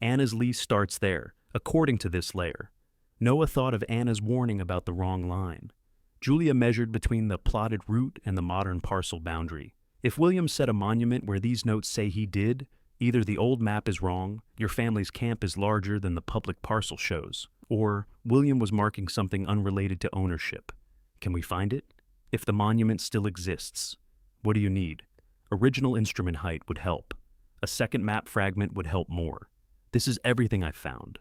Anna's lease starts there, according to this layer. Noah thought of Anna's warning about the wrong line. Julia measured between the plotted route and the modern parcel boundary. If William set a monument where these notes say he did, either the old map is wrong, your family's camp is larger than the public parcel shows, or William was marking something unrelated to ownership. Can we find it? If the monument still exists, what do you need? Original instrument height would help. A second map fragment would help more. This is everything I found.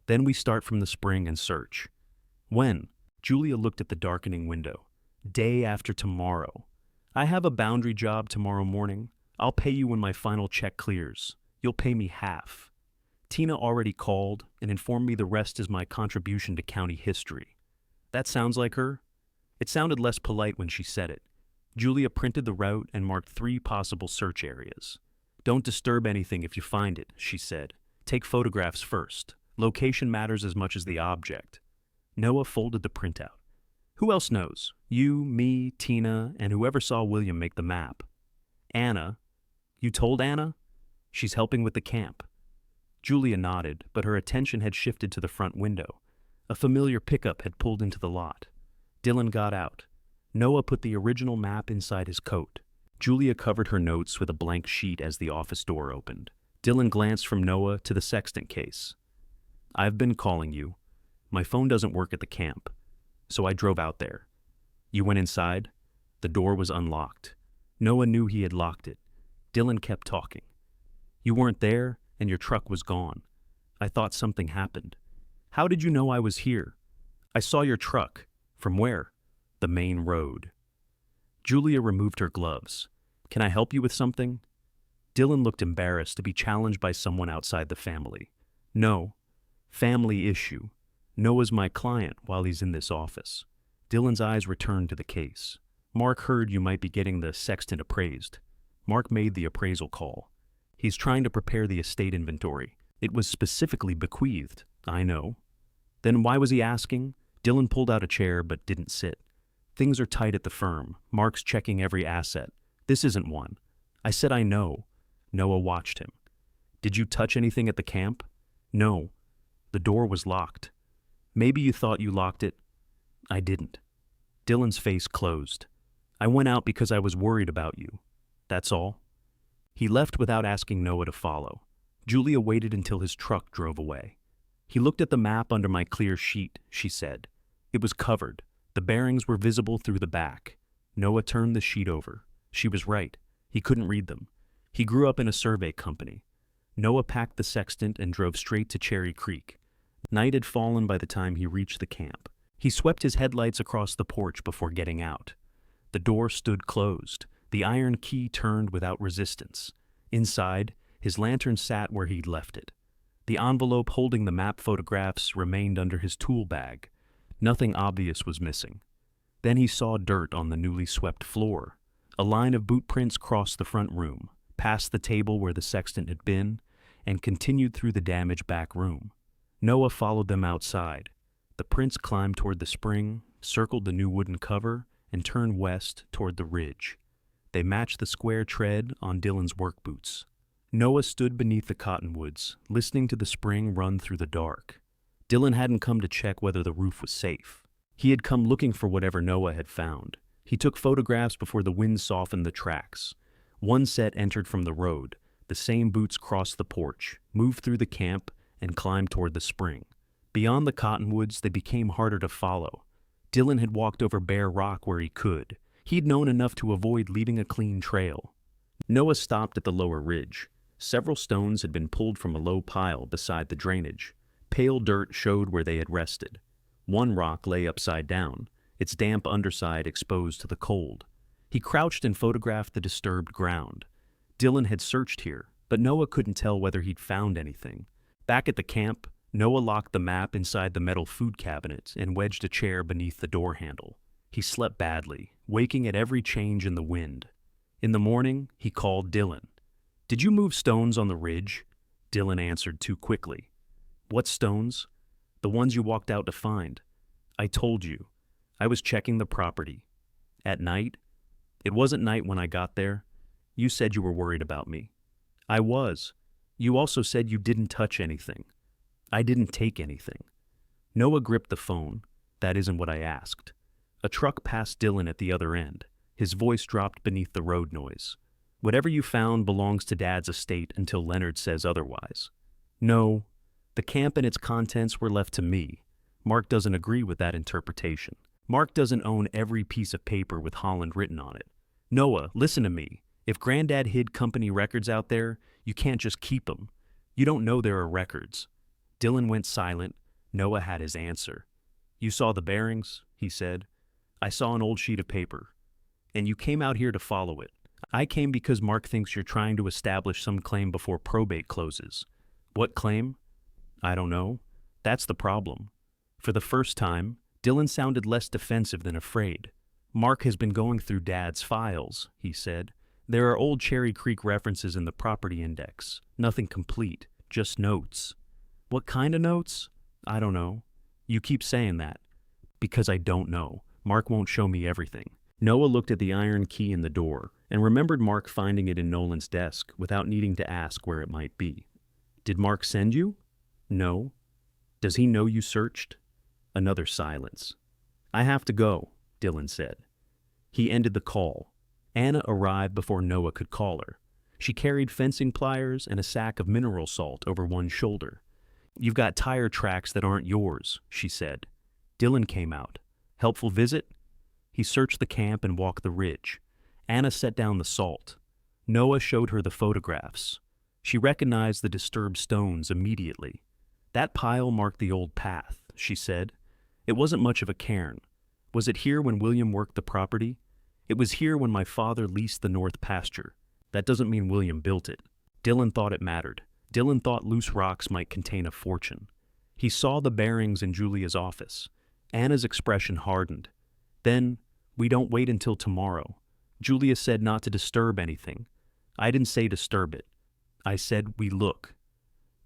Then we start from the spring and search. When? Julia looked at the darkening window. Day after tomorrow. I have a boundary job tomorrow morning. I'll pay you when my final check clears. You'll pay me half. Tina already called and informed me the rest is my contribution to county history. That sounds like her? It sounded less polite when she said it. Julia printed the route and marked 3 possible search areas. Don't disturb anything if you find it, she said. Take photographs first. Location matters as much as the object. Noah folded the printout. Who else knows? You, me, Tina, and whoever saw William make the map. Anna. You told Anna? She's helping with the camp. Julia nodded, but her attention had shifted to the front window. A familiar pickup had pulled into the lot. Dylan got out. Noah put the original map inside his coat. Julia covered her notes with a blank sheet as the office door opened. Dylan glanced from Noah to the Sextant case. I've been calling you. My phone doesn't work at the camp, so I drove out there. You went inside? The door was unlocked. Noah knew he had locked it. Dylan kept talking. You weren't there, and your truck was gone. I thought something happened. How did you know I was here? I saw your truck. From where? The main road. Julia removed her gloves. Can I help you with something? Dylan looked embarrassed to be challenged by someone outside the family. No. Family issue. Noah's my client while he's in this office. Dylan's eyes returned to the case. Mark heard you might be getting the Sextant appraised. Mark made the appraisal call. He's trying to prepare the estate inventory. It was specifically bequeathed. I know. Then why was he asking? Dylan pulled out a chair but didn't sit. Things are tight at the firm. Mark's checking every asset. This isn't one. I said I know. Noah watched him. Did you touch anything at the camp? No. The door was locked. Maybe you thought you locked it. I didn't. Dylan's face closed. I went out because I was worried about you. That's all. He left without asking Noah to follow. Julia waited until his truck drove away. He looked at the map under my clear sheet, she said. It was covered. The bearings were visible through the back. Noah turned the sheet over. She was right. He couldn't read them. He grew up in a survey company. Noah packed the Sextant and drove straight to Cherry Creek. Night had fallen by the time he reached the camp. He swept his headlights across the porch before getting out. The door stood closed. The iron key turned without resistance. Inside, his lantern sat where he'd left it. The envelope holding the map photographs remained under his tool bag. Nothing obvious was missing. Then he saw dirt on the newly swept floor. A line of boot prints crossed the front room, past the table where the Sextant had been, and continued through the damaged back room. Noah followed them outside. The prints climbed toward the spring, circled the new wooden cover, and turned west toward the ridge. They matched the square tread on Dylan's work boots. Noah stood beneath the cottonwoods, listening to the spring run through the dark. Dylan hadn't come to check whether the roof was safe. He had come looking for whatever Noah had found. He took photographs before the wind softened the tracks. One set entered from the road. The same boots crossed the porch, moved through the camp, and climbed toward the spring. Beyond the cottonwoods, they became harder to follow. Dylan had walked over bare rock where he could. He'd known enough to avoid leaving a clean trail. Noah stopped at the lower ridge. Several stones had been pulled from a low pile beside the drainage. Pale dirt showed where they had rested. One rock lay upside down. its damp underside exposed to the cold. He crouched and photographed the disturbed ground. Dylan had searched here, but Noah couldn't tell whether he'd found anything. Back at the camp, Noah locked the map inside the metal food cabinet and wedged a chair beneath the door handle. He slept badly, waking at every change in the wind. In the morning, he called Dylan. "Did you move stones on the ridge?" Dylan answered too quickly. "What stones?" "The ones you walked out to find." "I told you. I was checking the property." "At night?" "It wasn't night when I got there. You said you were worried about me." "I was. You also said you didn't touch anything." "I didn't take anything." Noah gripped the phone. "That isn't what I asked." A truck passed Dylan at the other end. His voice dropped beneath the road noise. "Whatever you found belongs to Dad's estate until Leonard says otherwise." "No. The camp and its contents were left to me." Mark doesn't agree with that interpretation. Mark doesn't own every piece of paper with Holland written on it. "Noah, listen to me. If Granddad hid company records out there, you can't just keep them. You don't know there are records." Dylan went silent. Noah had his answer. "You saw the bearings," he said. "I saw an old sheet of paper. And you came out here to follow it. I came because Mark thinks you're trying to establish some claim before probate closes." "What claim?" "I don't know. That's the problem." For the first time, Dylan sounded less defensive than afraid. "Mark has been going through Dad's files," he said. "There are old Cherry Creek references in the property index. Nothing complete, just notes." "What kind of notes?" "I don't know." "You keep saying that." "Because I don't know. Mark won't show me everything." Noah looked at the iron key in the door and remembered Mark finding it in Nolan's desk without needing to ask where it might be. "Did Mark send you?" "No." "Does he know you searched?" Another silence. "I have to go," Dylan said. He ended the call. Anna arrived before Noah could call her. She carried fencing pliers and a sack of mineral salt over one shoulder. "You've got tire tracks that aren't yours," she said. Dylan came out. "Helpful visit?" He searched the camp and walked the ridge. Anna set down the salt. Noah showed her the photographs. She recognized the disturbed stones immediately. "That pile marked the old path," she said. "It wasn't much of a cairn. Was it here when William worked the property?" "It was here when my father leased the north pasture." "That doesn't mean William built it." Dylan thought it mattered. Dylan thought loose rocks might contain a fortune. He saw the bearings in Julia's office. Anna's expression hardened. "Then, we don't wait until tomorrow. Julia said not to disturb anything." "I didn't say disturb it. I said we look."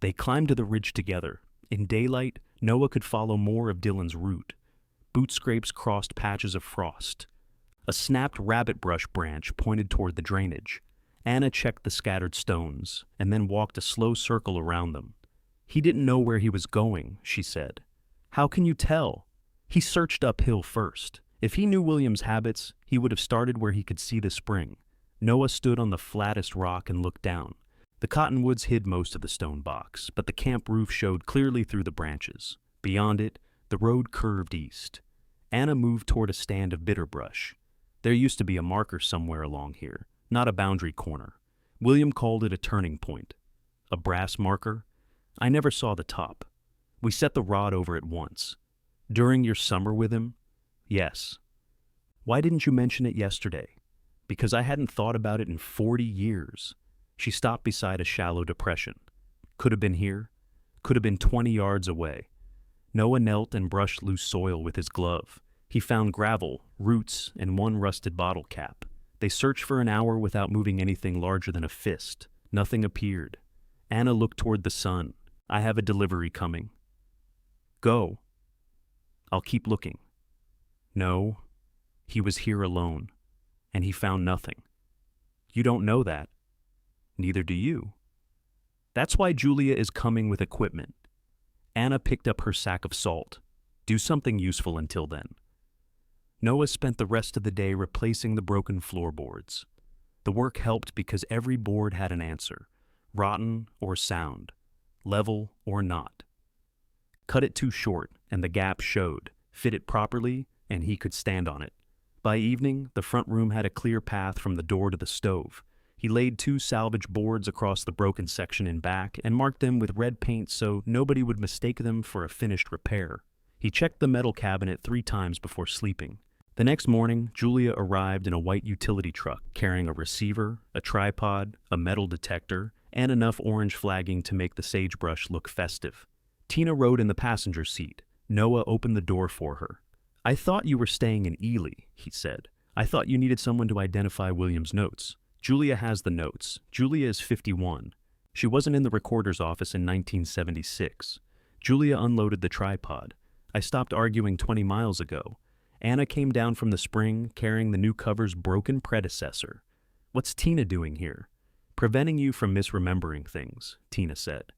They climbed to the ridge together. In daylight, Noah could follow more of Dylan's route. Boot scrapes crossed patches of frost. A snapped rabbit brush branch pointed toward the drainage. Anna checked the scattered stones, and then walked a slow circle around them. "He didn't know where he was going," she said. "How can you tell? He searched uphill first. If he knew William's habits, he would have started where he could see the spring." Noah stood on the flattest rock and looked down. The cottonwoods hid most of the stone box, but the camp roof showed clearly through the branches. Beyond it, the road curved east. Anna moved toward a stand of bitterbrush. There used to be a marker somewhere along here, not a boundary corner. William called it a turning point. "A brass marker?" "I never saw the top. We set the rod over it once." "During your summer with him?" "Yes." "Why didn't you mention it yesterday?" "Because I hadn't thought about it in 40 years. She stopped beside a shallow depression. "Could have been here. Could have been 20 yards away." Noah knelt and brushed loose soil with his glove. He found gravel, roots, and one rusted bottle cap. They searched for an hour without moving anything larger than a fist. Nothing appeared. Anna looked toward the sun. "I have a delivery coming." "Go." "I'll keep looking." "No." He was here alone, and he found nothing. "You don't know that." "Neither do you." "That's why Julia is coming with equipment." Anna picked up her sack of salt. "Do something useful until then." Noah spent the rest of the day replacing the broken floorboards. The work helped because every board had an answer, rotten or sound, level or not. Cut it too short, and the gap showed. Fit it properly, and he could stand on it. By evening, the front room had a clear path from the door to the stove. He laid 2 salvage boards across the broken section in back and marked them with red paint so nobody would mistake them for a finished repair. He checked the metal cabinet 3 times before sleeping. The next morning, Julia arrived in a white utility truck carrying a receiver, a tripod, a metal detector, and enough orange flagging to make the sagebrush look festive. Tina rode in the passenger seat. Noah opened the door for her. "I thought you were staying in Ely," he said. "I thought you needed someone to identify William's notes." "Julia has the notes. Julia is 51. She wasn't in the recorder's office in 1976. Julia unloaded the tripod. I stopped arguing 20 miles ago. Anna came down from the spring carrying the new cover's broken predecessor. What's Tina doing here?" "Preventing you from misremembering things," Tina said.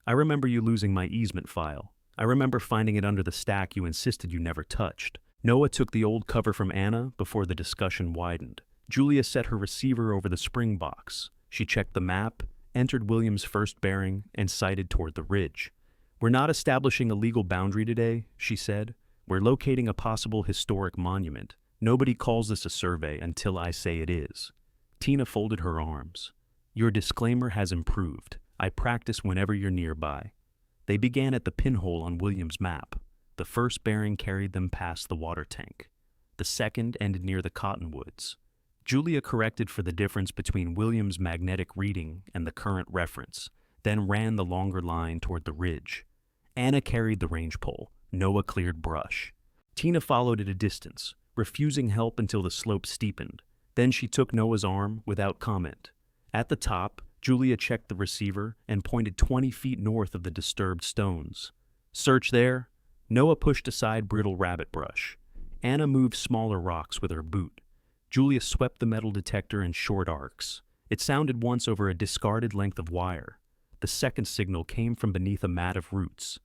"I remember you losing my easement file. I remember finding it under the stack you insisted you never touched." Noah took the old cover from Anna before the discussion widened. Julia set her receiver over the spring box. She checked the map, entered William's first bearing, and sighted toward the ridge. "We're not establishing a legal boundary today," she said. "We're locating a possible historic monument. Nobody calls this a survey until I say it is." Tina folded her arms. "Your disclaimer has improved. I practice whenever you're nearby." They began at the pinhole on William's map. The first bearing carried them past the water tank. The second ended near the cottonwoods. Julia corrected for the difference between William's magnetic reading and the current reference, then ran the longer line toward the ridge. Anna carried the range pole. Noah cleared brush. Tina followed at a distance, refusing help until the slope steepened. Then she took Noah's arm without comment. At the top, Julia checked the receiver and pointed 20 feet north of the disturbed stones. "Search there." Noah pushed aside brittle rabbit brush. Anna moved smaller rocks with her boot. Julia swept the metal detector in short arcs. It sounded once over a discarded length of wire. The second signal came from beneath a mat of roots.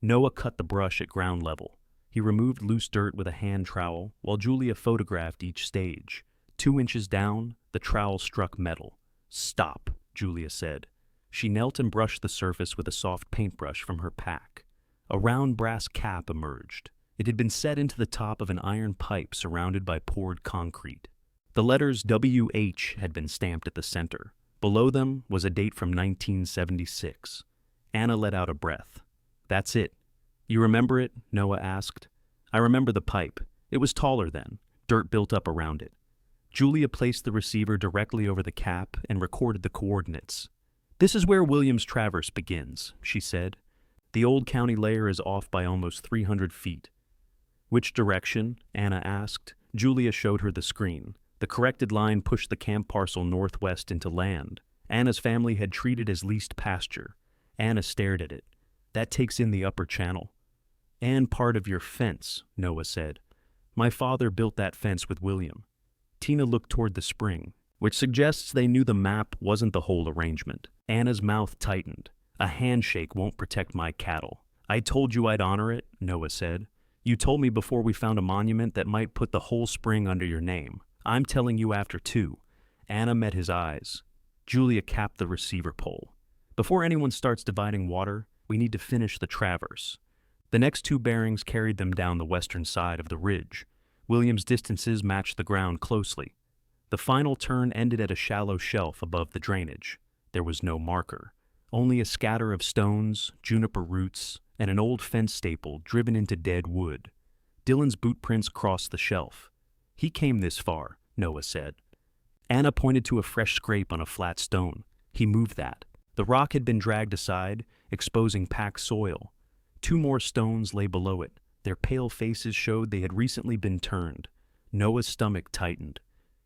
Noah cut the brush at ground level. He removed loose dirt with a hand trowel, while Julia photographed each stage. 2 inches down, the trowel struck metal. "Stop," Julia said. She knelt and brushed the surface with a soft paintbrush from her pack. A round brass cap emerged. It had been set into the top of an iron pipe surrounded by poured concrete. The letters WH had been stamped at the center. Below them was a date from 1976. Anna let out a breath. "That's it." "You remember it?" Noah asked. "I remember the pipe. It was taller then. Dirt built up around it." Julia placed the receiver directly over the cap and recorded the coordinates. "This is where Williams Traverse begins," she said. "The old county layer is off by almost 300 feet. "Which direction?" Anna asked. Julia showed her the screen. The corrected line pushed the camp parcel northwest into land. Anna's family had treated as leased pasture. Anna stared at it. "That takes in the upper channel." "And part of your fence," Noah said. "My father built that fence with William." Tina looked toward the spring, which suggests they knew the map wasn't the whole arrangement. Anna's mouth tightened. "A handshake won't protect my cattle." "I told you I'd honor it," Noah said. "You told me before we found a monument that might put the whole spring under your name. I'm telling you after too." Anna met his eyes. Julia capped the receiver pole. "Before anyone starts dividing water, we need to finish the traverse." The next 2 bearings carried them down the western side of the ridge. William's distances matched the ground closely. The final turn ended at a shallow shelf above the drainage. There was no marker, only a scatter of stones, juniper roots, and an old fence staple driven into dead wood. Dylan's boot prints crossed the shelf. "He came this far," Noah said. Anna pointed to a fresh scrape on a flat stone. "He moved that." The rock had been dragged aside, exposing packed soil. 2 more stones lay below it. Their pale faces showed they had recently been turned. Noah's stomach tightened.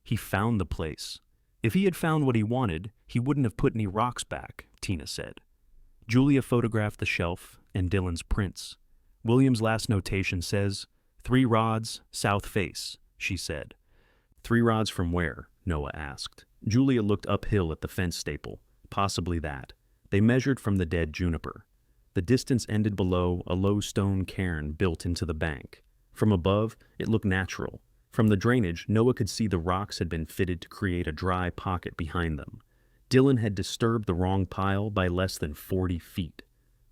He found the place. "If he had found what he wanted, he wouldn't have put any rocks back," Tina said. Julia photographed the shelf and Dylan's prints. "William's last notation says, 3 rods, south face," she said. "3 rods from where?" Noah asked. Julia looked uphill at the fence staple. "Possibly that." They measured from the dead juniper. The distance ended below a low stone cairn built into the bank. From above, it looked natural. From the drainage, Noah could see the rocks had been fitted to create a dry pocket behind them. Dylan had disturbed the wrong pile by less than 40 feet.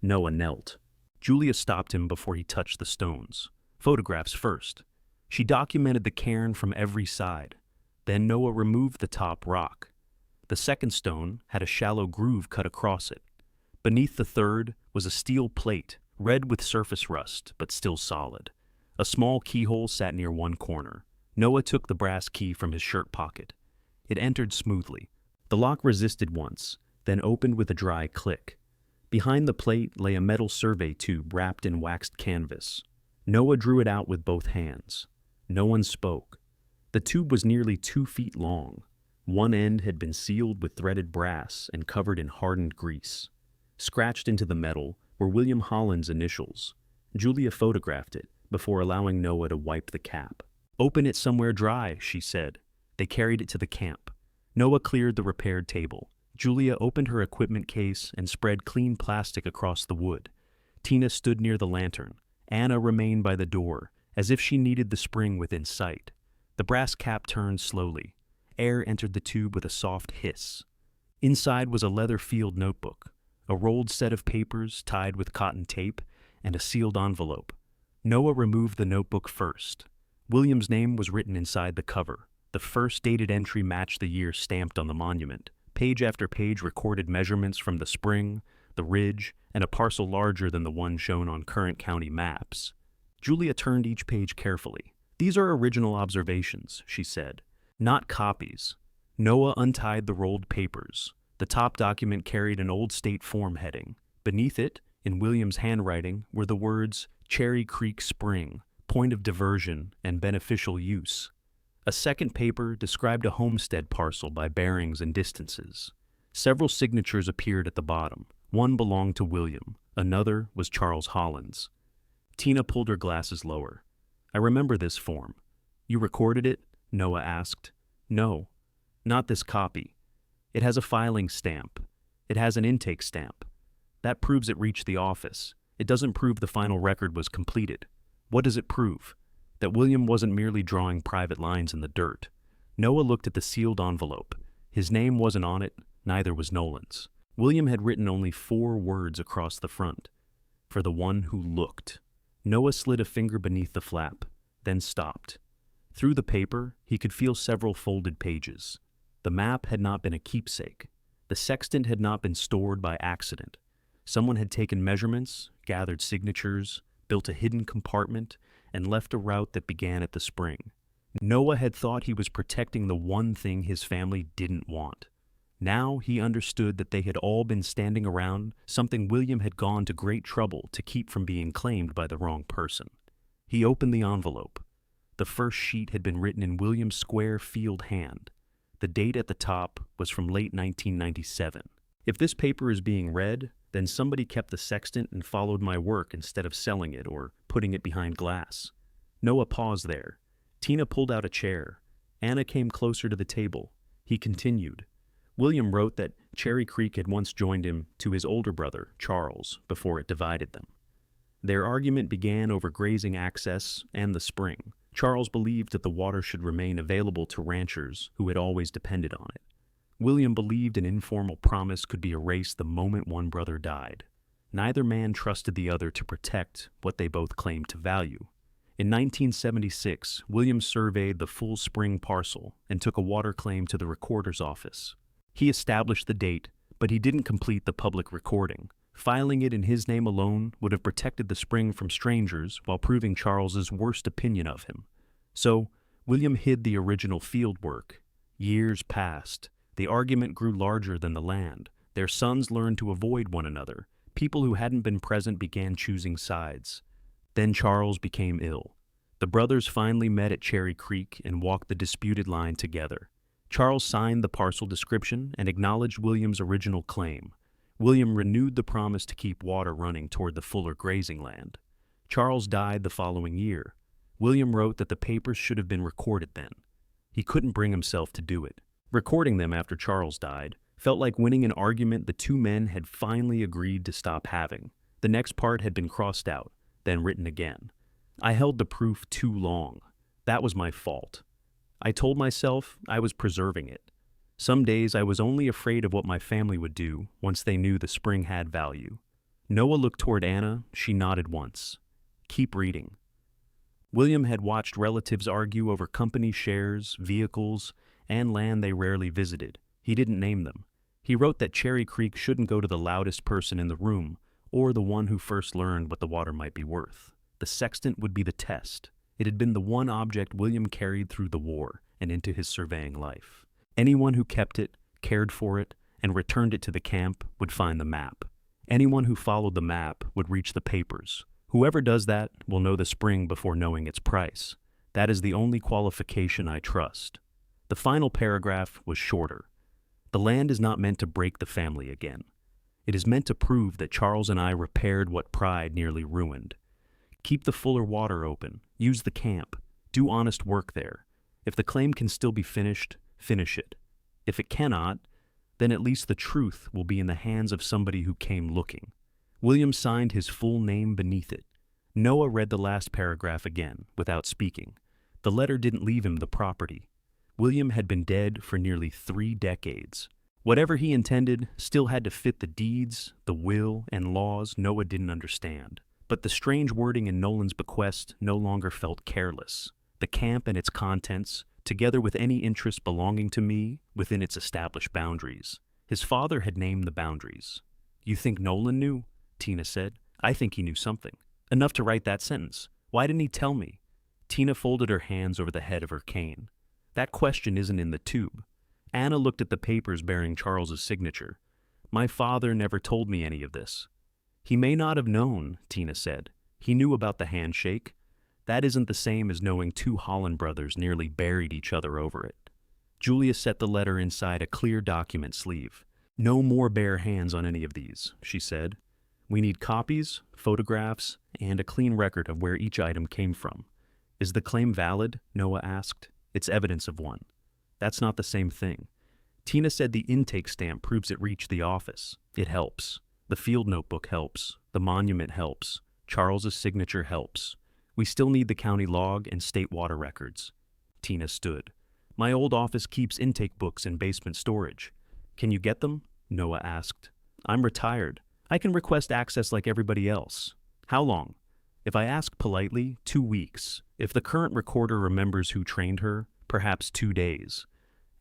Noah knelt. Julia stopped him before he touched the stones. "Photographs first." She documented the cairn from every side. Then Noah removed the top rock. The second stone had a shallow groove cut across it. Beneath the third was a steel plate, red with surface rust, but still solid. A small keyhole sat near one corner. Noah took the brass key from his shirt pocket. It entered smoothly. The lock resisted once, then opened with a dry click. Behind the plate lay a metal survey tube wrapped in waxed canvas. Noah drew it out with both hands. No one spoke. The tube was nearly 2 feet long. One end had been sealed with threaded brass and covered in hardened grease. Scratched into the metal were William Holland's initials. Julia photographed it before allowing Noah to wipe the cap. "Open it somewhere dry," she said. They carried it to the camp. Noah cleared the repaired table. Julia opened her equipment case and spread clean plastic across the wood. Tina stood near the lantern. Anna remained by the door, as if she needed the spring within sight. The brass cap turned slowly. Air entered the tube with a soft hiss. Inside was a leather-filled notebook, a rolled set of papers tied with cotton tape, and a sealed envelope. Noah removed the notebook first. William's name was written inside the cover. The first dated entry matched the year stamped on the monument. Page after page recorded measurements from the spring, the ridge, and a parcel larger than the one shown on current county maps. Julia turned each page carefully. "These are original observations," she said, "not copies." Noah untied the rolled papers. The top document carried an old state form heading. Beneath it, in William's handwriting, were the words Cherry Creek Spring, point of diversion and beneficial use. A second paper described a homestead parcel by bearings and distances. Several signatures appeared at the bottom. One belonged to William, another was Charles Holland's. Tina pulled her glasses lower. "I remember this form." "You recorded it?" Noah asked. "No, not this copy. It has a filing stamp. It has an intake stamp. That proves it reached the office. It doesn't prove the final record was completed. What does it prove? That William wasn't merely drawing private lines in the dirt." Noah looked at the sealed envelope. His name wasn't on it, neither was Nolan's. William had written only 4 words across the front. "For the one who looked." Noah slid a finger beneath the flap, then stopped. Through the paper, he could feel several folded pages. The map had not been a keepsake. The sextant had not been stored by accident. Someone had taken measurements, gathered signatures, built a hidden compartment, and left a route that began at the spring. Noah had thought he was protecting the one thing his family didn't want. Now he understood that they had all been standing around something William had gone to great trouble to keep from being claimed by the wrong person. He opened the envelope. The first sheet had been written in William's square field hand. The date at the top was from late 1997. If this paper is being read, then somebody kept the sextant and followed my work instead of selling it or putting it behind glass. Noah paused there. Tina pulled out a chair. Anna came closer to the table. He continued. William wrote that Cherry Creek had once joined him to his older brother, Charles, before it divided them. Their argument began over grazing access and the spring. Charles believed that the water should remain available to ranchers who had always depended on it. William believed an informal promise could be erased the moment one brother died. Neither man trusted the other to protect what they both claimed to value. In 1976, William surveyed the full spring parcel and took a water claim to the recorder's office. He established the date, but he didn't complete the public recording. Filing it in his name alone would have protected the spring from strangers while proving Charles's worst opinion of him. So, William hid the original field work. Years passed. The argument grew larger than the land. Their sons learned to avoid one another. People who hadn't been present began choosing sides. Then Charles became ill. The brothers finally met at Cherry Creek and walked the disputed line together. Charles signed the parcel description and acknowledged William's original claim. William renewed the promise to keep water running toward the fuller grazing land. Charles died the following year. William wrote that the papers should have been recorded then. He couldn't bring himself to do it. Recording them after Charles died felt like winning an argument the two men had finally agreed to stop having. The next part had been crossed out, then written again. I held the proof too long. That was my fault. I told myself I was preserving it. Some days I was only afraid of what my family would do once they knew the spring had value. Noah looked toward Anna. She nodded once. Keep reading. William had watched relatives argue over company shares, vehicles, and land they rarely visited. He didn't name them. He wrote that Cherry Creek shouldn't go to the loudest person in the room or the one who first learned what the water might be worth. The sextant would be the test. It had been the one object William carried through the war and into his surveying life. Anyone who kept it, cared for it, and returned it to the camp would find the map. Anyone who followed the map would reach the papers. Whoever does that will know the spring before knowing its price. That is the only qualification I trust. The final paragraph was shorter. The land is not meant to break the family again. It is meant to prove that Charles and I repaired what pride nearly ruined. Keep the Fuller water open. Use the camp. Do honest work there. If the claim can still be finished, finish it. If it cannot, then at least the truth will be in the hands of somebody who came looking. William signed his full name beneath it. Noah read the last paragraph again, without speaking. The letter didn't leave him the property. William had been dead for nearly 3 decades. Whatever he intended still had to fit the deeds, the will, and laws Noah didn't understand. But the strange wording in Nolan's bequest no longer felt careless. The camp and its contents, together with any interest belonging to me within its established boundaries. His father had named the boundaries. "You think Nolan knew?" Tina said. "I think he knew something. Enough to write that sentence. Why didn't he tell me?" Tina folded her hands over the head of her cane. "That question isn't in the tube." Anna looked at the papers bearing Charles's signature. "My father never told me any of this." "He may not have known," Tina said. "He knew about the handshake. That isn't the same as knowing 2 Holland brothers nearly buried each other over it." Julia set the letter inside a clear document sleeve. "No more bare hands on any of these," she said. "We need copies, photographs, and a clean record of where each item came from." "Is the claim valid?" Noah asked. "It's evidence of one." "That's not the same thing." Tina said the intake stamp proves it reached the office. It helps. The field notebook helps. The monument helps. Charles's signature helps. We still need the county log and state water records. Tina stood. "My old office keeps intake books in basement storage. Can you get them?" Noah asked. "I'm retired. I can request access like everybody else." "How long?" "If I ask politely, 2 weeks. If the current recorder remembers who trained her, perhaps 2 days."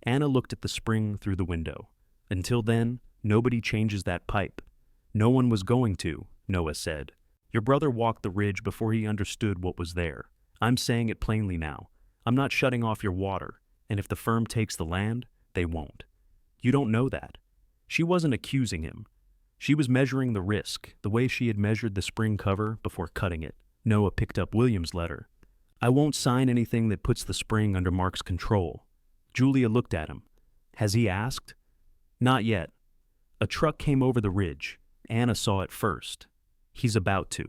Anna looked at the spring through the window. "Until then, nobody changes that pipe." "No one was going to," Noah said. "Your brother walked the ridge before he understood what was there. I'm saying it plainly now. I'm not shutting off your water, and if the firm takes the land, they won't." "You don't know that." She wasn't accusing him. She was measuring the risk, the way she had measured the spring cover before cutting it. Noah picked up William's letter. "I won't sign anything that puts the spring under Mark's control." Julia looked at him. "Has he asked?" "Not yet. A truck came over the ridge. Anna saw it first. He's about to."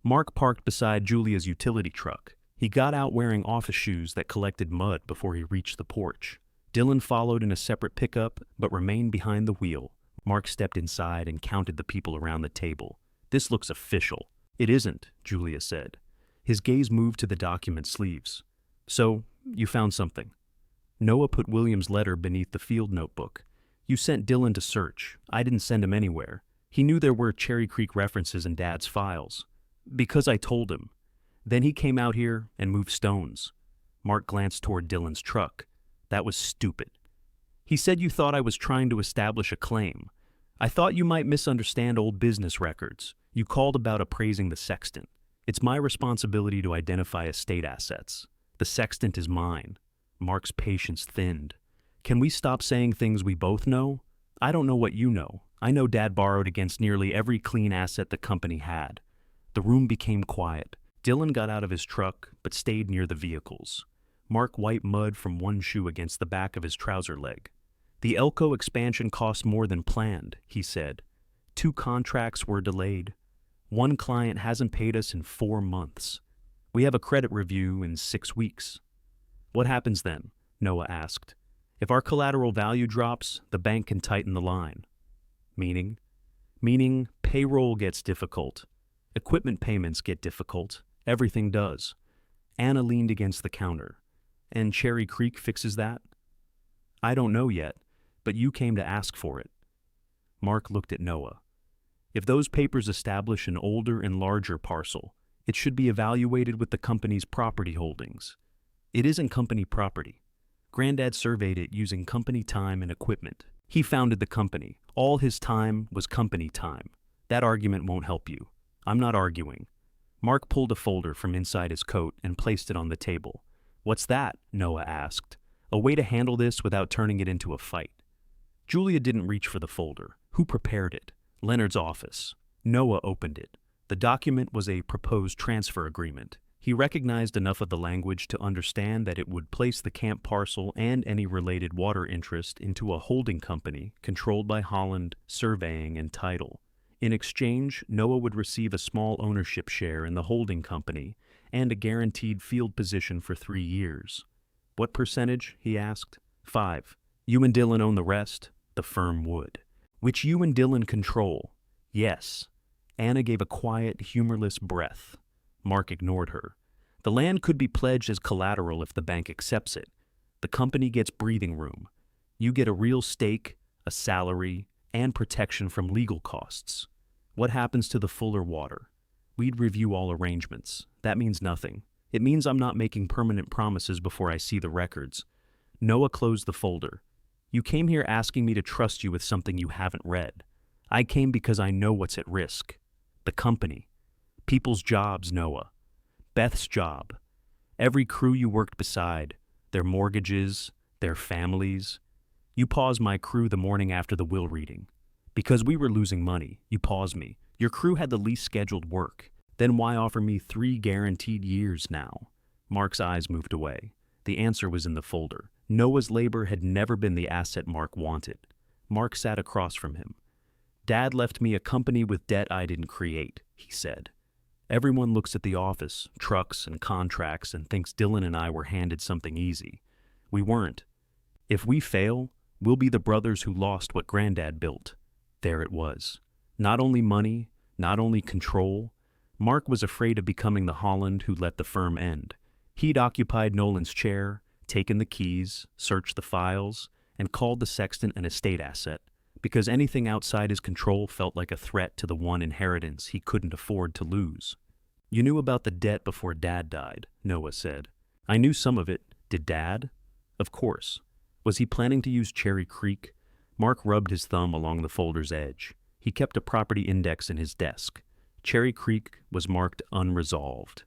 Mark parked beside Julia's utility truck. He got out wearing office shoes that collected mud before he reached the porch. Dylan followed in a separate pickup, but remained behind the wheel. Mark stepped inside and counted the people around the table. "This looks official." "It isn't," Julia said. His gaze moved to the document sleeves. "So, you found something." Noah put William's letter beneath the field notebook. "You sent Dylan to search. I didn't send him anywhere. He knew there were Cherry Creek references in Dad's files. Because I told him. Then he came out here and moved stones." Mark glanced toward Dylan's truck. "That was stupid." "He said you thought I was trying to establish a claim. I thought you might misunderstand old business records. You called about appraising the Sextant. It's my responsibility to identify estate assets. The Sextant is mine." Mark's patience thinned. "Can we stop saying things we both know? I don't know what you know. I know Dad borrowed against nearly every clean asset the company had." The room became quiet. Dylan got out of his truck, but stayed near the vehicles. Mark wiped mud from one shoe against the back of his trouser leg. "The Elko expansion cost more than planned," he said. 2 contracts were delayed. One client hasn't paid us in 4 months. We have a credit review in 6 weeks. "What happens then?" Noah asked. "If our collateral value drops, the bank can tighten the line." "Meaning?" "Meaning payroll gets difficult. Equipment payments get difficult. Everything does." Anna leaned against the counter. "And Cherry Creek fixes that?" "I don't know yet, but you came to ask for it." Mark looked at Noah. "If those papers establish an older and larger parcel, it should be evaluated with the company's property holdings." "It isn't company property. Granddad surveyed it using company time and equipment. He founded the company. All his time was company time. That argument won't help you. I'm not arguing." Mark pulled a folder from inside his coat and placed it on the table. "What's that?" Noah asked. "A way to handle this without turning it into a fight." Julia didn't reach for the folder. Who prepared it? Leonard's office. Noah opened it. The document was a proposed transfer agreement. He recognized enough of the language to understand that it would place the camp parcel and any related water interest into a holding company controlled by Holland Surveying and Title. In exchange, Noah would receive a small ownership share in the holding company and a guaranteed field position for 3 years. "What percentage?" he asked. 5. "You and Dylan own the rest?" The firm would. "Which you and Dylan control?" "Yes." Anna gave a quiet, humorless breath. Mark ignored her. "The land could be pledged as collateral if the bank accepts it. The company gets breathing room. You get a real stake, a salary, and protection from legal costs. What happens to the Fuller water?" "We'd review all arrangements. That means nothing. It means I'm not making permanent promises before I see the records." Noah closed the folder. "You came here asking me to trust you with something you haven't read. I came because I know what's at risk. The company. People's jobs, Noah. Beth's job. Every crew you worked beside. Their mortgages, their families. You paused my crew the morning after the will reading. Because we were losing money, you paused me. Your crew had the least scheduled work. Then why offer me 3 guaranteed years now?" Mark's eyes moved away. The answer was in the folder. Noah's labor had never been the asset Mark wanted. Mark sat across from him. "Dad left me a company with debt I didn't create," he said. "Everyone looks at the office, trucks, and contracts and thinks Dylan and I were handed something easy. We weren't. If we fail, we'll be the brothers who lost what Granddad built." There it was. Not only money, not only control. Mark was afraid of becoming the Holland who let the firm end. He'd occupied Nolan's chair, taken the keys, searched the files, and called the Sextant an estate asset, because anything outside his control felt like a threat to the one inheritance he couldn't afford to lose. "You knew about the debt before Dad died," Noah said. "I knew some of it. Did Dad?" "Of course." "Was he planning to use Cherry Creek?" Mark rubbed his thumb along the folder's edge. He kept a property index in his desk. Cherry Creek was marked unresolved.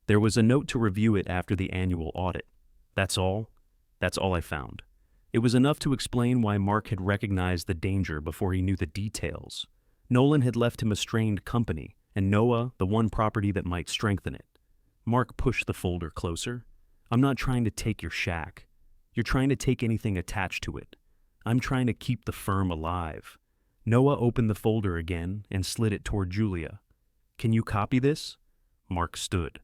There was a note to review it after the annual audit. That's all? That's all I found. It was enough to explain why Mark had recognized the danger before he knew the details. Nolan had left him a strained company, and Noah the one property that might strengthen it. Mark pushed the folder closer. "I'm not trying to take your shack. You're trying to take anything attached to it. I'm trying to keep the firm alive." Noah opened the folder again and slid it toward Julia. "Can you copy this?" Mark stood.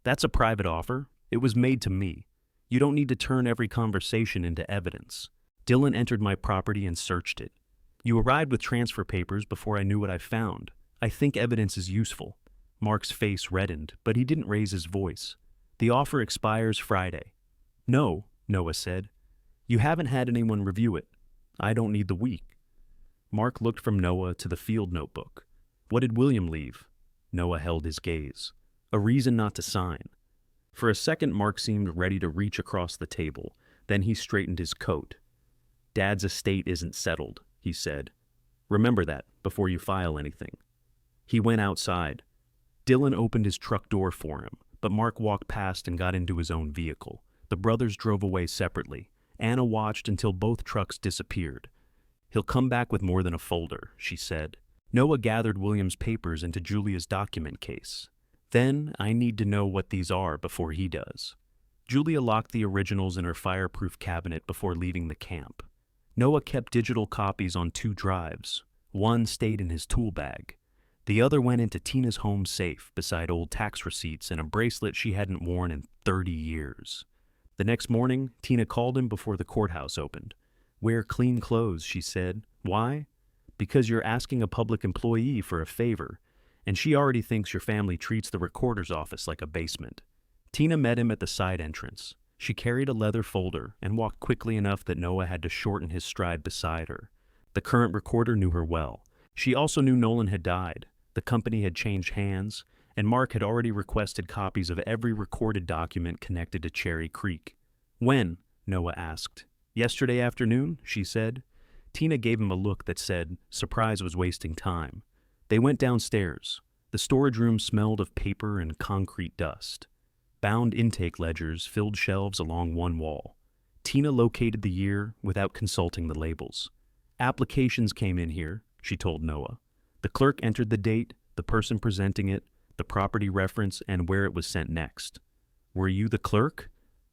"That's a private offer. It was made to me. You don't need to turn every conversation into evidence. Dylan entered my property and searched it. You arrived with transfer papers before I knew what I found. I think evidence is useful." Mark's face reddened, but he didn't raise his voice. "The offer expires Friday." "No," Noah said. "You haven't had anyone review it. I don't need the week." Mark looked from Noah to the field notebook. "What did William leave?" Noah held his gaze. "A reason not to sign." For a second, Mark seemed ready to reach across the table. Then he straightened his coat. "Dad's estate isn't settled," he said. "Remember that before you file anything." He went outside. Dylan opened his truck door for him, but Mark walked past and got into his own vehicle. The brothers drove away separately. Anna watched until both trucks disappeared. "He'll come back with more than a folder," she said. Noah gathered William's papers into Julia's document case. "Then I need to know what these are before he does." Julia locked the originals in her fireproof cabinet before leaving the camp. Noah kept digital copies on 2 drives. One stayed in his tool bag. The other went into Tina's home safe beside old tax receipts and a bracelet she hadn't worn in 30 years. The next morning, Tina called him before the courthouse opened. "Wear clean clothes," she said. "Why?" "Because you're asking a public employee for a favor, and she already thinks your family treats the recorder's office like a basement." Tina met him at the side entrance. She carried a leather folder and walked quickly enough that Noah had to shorten his stride beside her. The current recorder knew her well. She also knew Nolan had died. The company had changed hands, and Mark had already requested copies of every recorded document connected to Cherry Creek. "When?" Noah asked. "Yesterday afternoon," she said. Tina gave him a look that said surprise was wasting time. They went downstairs. The storage room smelled of paper and concrete dust. Bound intake ledgers filled shelves along one wall. Tina located the year without consulting the labels. Applications came in here, she told Noah. The clerk entered the date, the person presenting it, the property reference, and where it was sent next. Were you the clerk?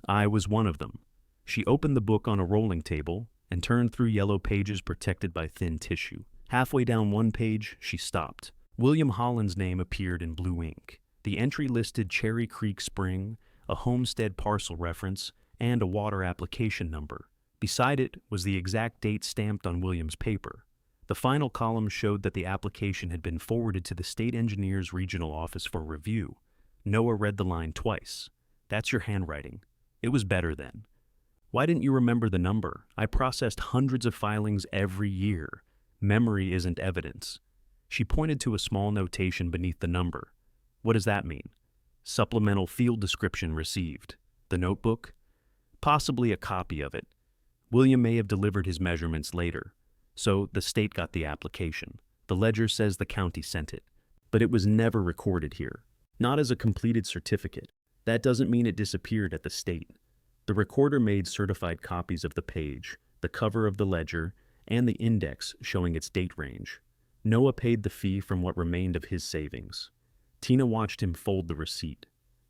I was one of them. She opened the book on a rolling table and turned through yellow pages protected by thin tissue. Halfway down one page, she stopped. William Holland's name appeared in blue ink. The entry listed Cherry Creek Spring, a homestead parcel reference, and a water application number. Beside it was the exact date stamped on William's paper. The final column showed that the application had been forwarded to the state engineer's regional office for review. Noah read the line twice. That's your handwriting. It was better then. Why didn't you remember the number? I processed hundreds of filings every year. Memory isn't evidence. She pointed to a small notation beneath the number. What does that mean? Supplemental field description received. The notebook? Possibly a copy of it. William may have delivered his measurements later. So the state got the application. The ledger says the county sent it. But it was never recorded here. Not as a completed certificate. That doesn't mean it disappeared at the state. The recorder made certified copies of the page, the cover of the ledger, and the index showing its date range. Noah paid the fee from what remained of his savings. Tina watched him fold the receipt.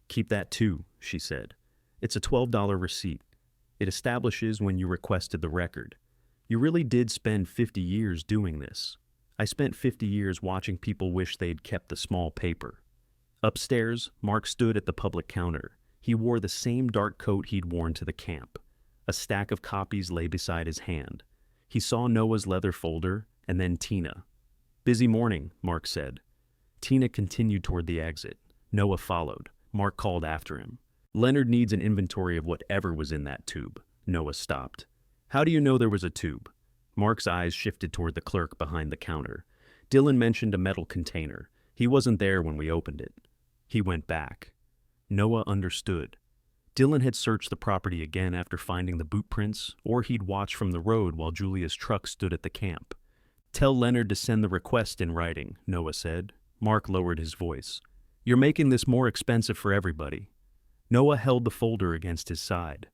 Keep that too, she said. It's a $12 receipt. It establishes when you requested the record. You really did spend 50 years doing this. I spent 50 years watching people wish they'd kept the small paper. Upstairs, Mark stood at the public counter. He wore the same dark coat he'd worn to the camp. A stack of copies lay beside his hand. He saw Noah's leather folder, and then Tina. Busy morning, Mark said. Tina continued toward the exit. Noah followed. Mark called after him. Leonard needs an inventory of whatever was in that tube. Noah stopped. How do you know there was a tube? Mark's eyes shifted toward the clerk behind the counter. Dylan mentioned a metal container. He wasn't there when we opened it. He went back. Noah understood. Dylan had searched the property again after finding the boot prints, or he'd watched from the road while Julia's truck stood at the camp. Tell Leonard to send the request in writing, Noah said. Mark lowered his voice. You're making this more expensive for everybody. Noah held the folder against his side.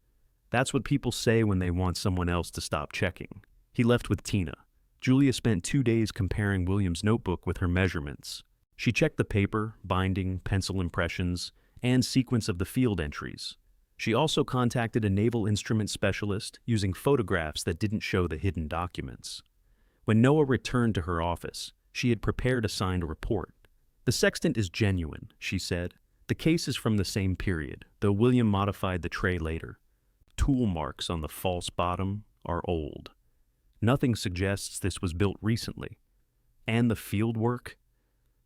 That's what people say when they want someone else to stop checking. He left with Tina. Julia spent 2 days comparing William's notebook with her measurements. She checked the paper, binding, pencil impressions, and sequence of the field entries. She also contacted a naval instrument specialist using photographs that didn't show the hidden documents. When Noah returned to her office, she had prepared a signed report. The sextant is genuine, she said. The case is from the same period, though William modified the tray later. Tool marks on the false bottom are old. Nothing suggests this was built recently. And the field work?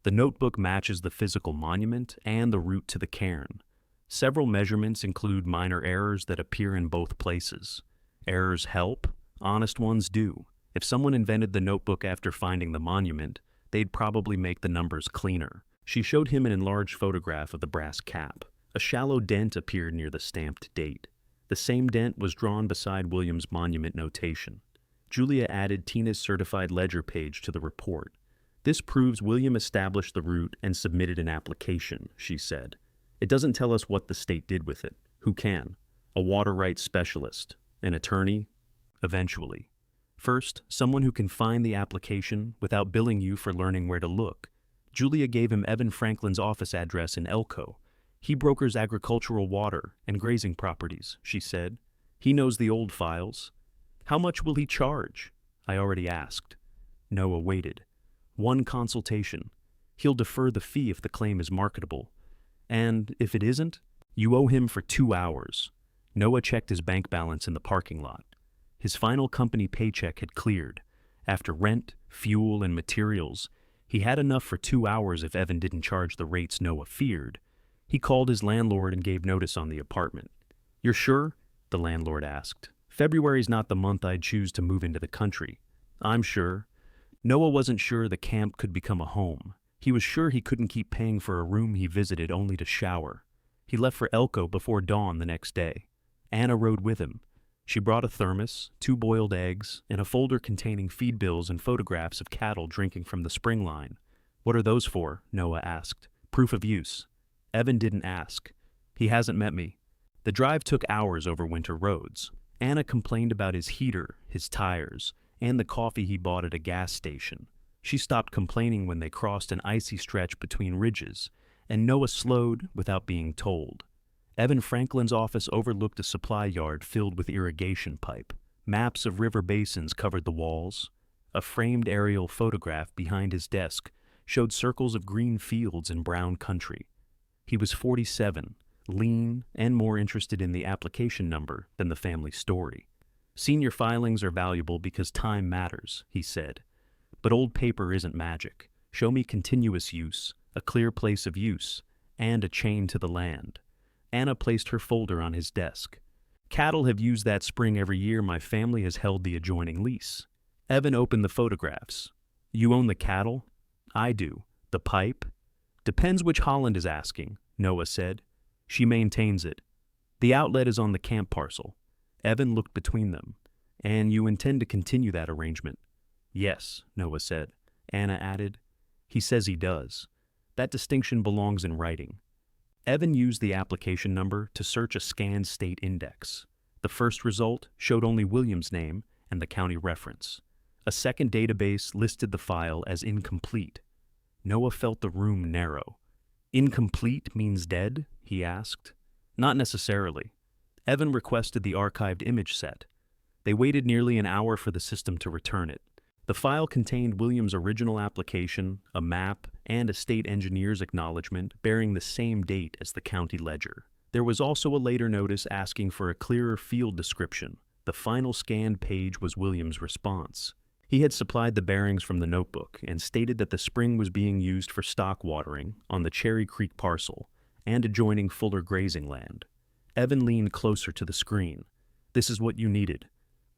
The notebook matches the physical monument and the route to the cairn. Several measurements include minor errors that appear in both places. Errors help, honest ones do. If someone invented the notebook after finding the monument, they'd probably make the numbers cleaner. She showed him an enlarged photograph of the brass cap. A shallow dent appeared near the stamped date. The same dent was drawn beside William's monument notation. Julia added Tina's certified ledger page to the report. This proves William established the route and submitted an application, she said. It doesn't tell us what the state did with it. Who can? A water rights specialist? An attorney? Eventually. First, someone who can find the application without billing you for learning where to look. Julia gave him Evan Franklin's office address in Elko. He brokers agricultural water and grazing properties, she said. He knows the old files. How much will he charge? I already asked. Noah waited. One consultation. He'll defer the fee if the claim is marketable. And if it isn't, you owe him for 2 hours. Noah checked his bank balance in the parking lot. His final company paycheck had cleared. After rent, fuel, and materials, he had enough for 2 hours if Evan didn't charge the rates Noah feared. He called his landlord and gave notice on the apartment. You're sure? The landlord asked. February's not the month I'd choose to move into the country. I'm sure. Noah wasn't sure the camp could become a home. He was sure he couldn't keep paying for a room he visited only to shower. He left for Elko before dawn the next day. Anna rode with him. She brought a thermos, 2 boiled eggs, and a folder containing feed bills and photographs of cattle drinking from the spring line. What are those for? Noah asked. Proof of use. Evan didn't ask. He hasn't met me. The drive took hours over winter roads. Anna complained about his heater, his tires, and the coffee he bought at a gas station. She stopped complaining when they crossed an icy stretch between ridges, and Noah slowed without being told. Evan Franklin's office overlooked a supply yard filled with irrigation pipe. Maps of river basins covered the walls. A framed aerial photograph behind his desk showed circles of green fields and brown country. He was 47, lean, and more interested in the application number than the family story. Senior filings are valuable because time matters, he said. But old paper isn't magic. Show me continuous use, a clear place of use, and a chain to the land. Anna placed her folder on his desk. Cattle have used that spring every year my family has held the adjoining lease. Evan opened the photographs. You own the cattle? I do. The pipe? Depends which Holland is asking, Noah said. She maintains it. The outlet is on the camp parcel. Evan looked between them. And you intend to continue that arrangement? Yes, Noah said. Anna added. He says he does. That distinction belongs in writing. Evan used the application number to search a scanned state index. The first result showed only William's name and the county reference. A second database listed the file as incomplete. Noah felt the room narrow. Incomplete means dead? He asked. Not necessarily. Evan requested the archived image set. They waited nearly an hour for the system to return it. The file contained William's original application, a map, and a state engineer's acknowledgement bearing the same date as the county ledger. There was also a later notice asking for a clearer field description. The final scanned page was William's response. He had supplied the bearings from the notebook and stated that the spring was being used for stock watering on the Cherry Creek parcel and adjoining Fuller grazing land. Evan leaned closer to the screen. This is what you needed.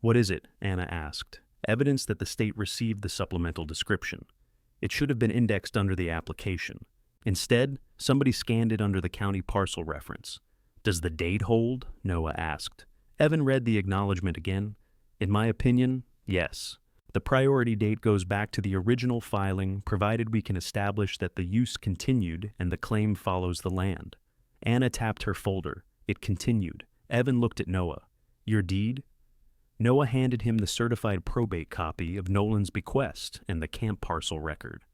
What is it? Anna asked. Evidence that the state received the supplemental description. It should have been indexed under the application. Instead, somebody scanned it under the county parcel reference. Does the date hold? Noah asked. Evan read the acknowledgement again. In my opinion, yes. The priority date goes back to the original filing, provided we can establish that the use continued and the claim follows the land. Anna tapped her folder. It continued. Evan looked at Noah. Your deed? Noah handed him the certified probate copy of Nolan's bequest and the camp parcel record.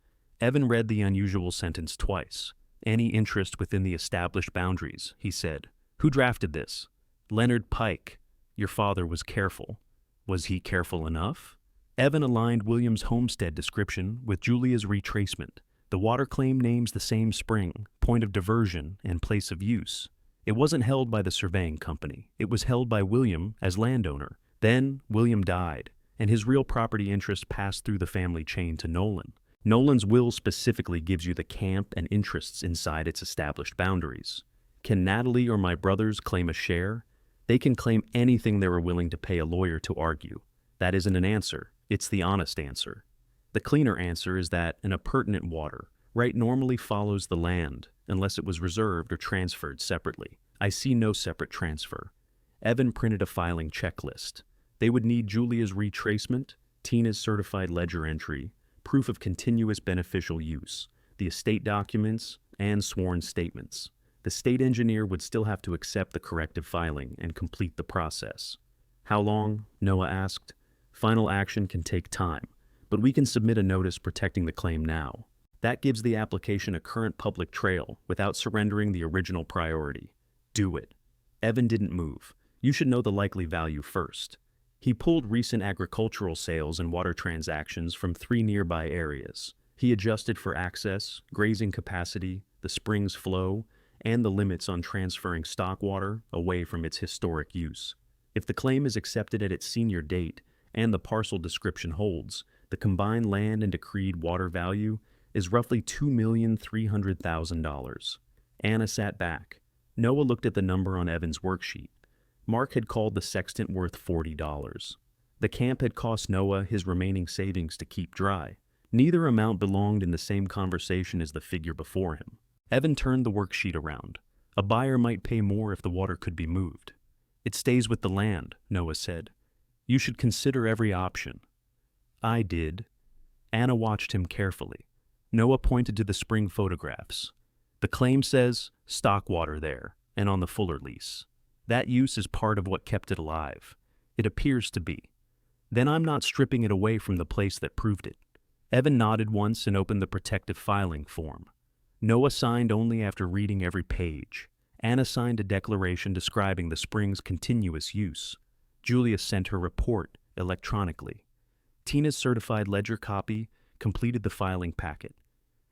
Evan read the unusual sentence twice. Any interest within the established boundaries, he said. Who drafted this? Leonard Pike. Your father was careful. Was he careful enough? Evan aligned William's homestead description with Julia's retracement. The water claim names the same spring, point of diversion, and place of use. It wasn't held by the surveying company. It was held by William as landowner. Then, William died, and his real property interest passed through the family chain to Nolan. Nolan's will specifically gives you the camp and interests inside its established boundaries. Can Natalie or my brothers claim a share? They can claim anything they were willing to pay a lawyer to argue. That isn't an answer. It's the honest answer. The cleaner answer is that an appurtenant water right normally follows the land unless it was reserved or transferred separately. I see no separate transfer. Evan printed a filing checklist. They would need Julia's retracement, Tina's certified ledger entry, proof of continuous beneficial use, the estate documents, and sworn statements. The state engineer would still have to accept the corrective filing and complete the process. How long? Noah asked. Final action can take time, but we can submit a notice protecting the claim now. That gives the application a current public trail without surrendering the original priority. Do it. Evan didn't move. You should know the likely value first. He pulled recent agricultural sales and water transactions from 3 nearby areas. He adjusted for access, grazing capacity, the spring's flow, and the limits on transferring stock water away from its historic use. If the claim is accepted at its senior date and the parcel description holds, the combined land and decreed water value is roughly $2,300,000. Anna sat back. Noah looked at the number on Evan's worksheet. Mark had called the sextant worth $40. The camp had cost Noah his remaining savings to keep dry. Neither amount belonged in the same conversation as the figure before him. Evan turned the worksheet around. A buyer might pay more if the water could be moved. It stays with the land, Noah said. You should consider every option. I did. Anna watched him carefully. Noah pointed to the spring photographs. The claim says stock water there, and on the Fuller lease. That use is part of what kept it alive. It appears to be. Then I'm not stripping it away from the place that proved it. Evan nodded once and opened the protective filing form. Noah signed only after reading every page. Anna signed a declaration describing the spring's continuous use. Julia sent her report electronically. Tina's certified ledger copy completed the filing packet.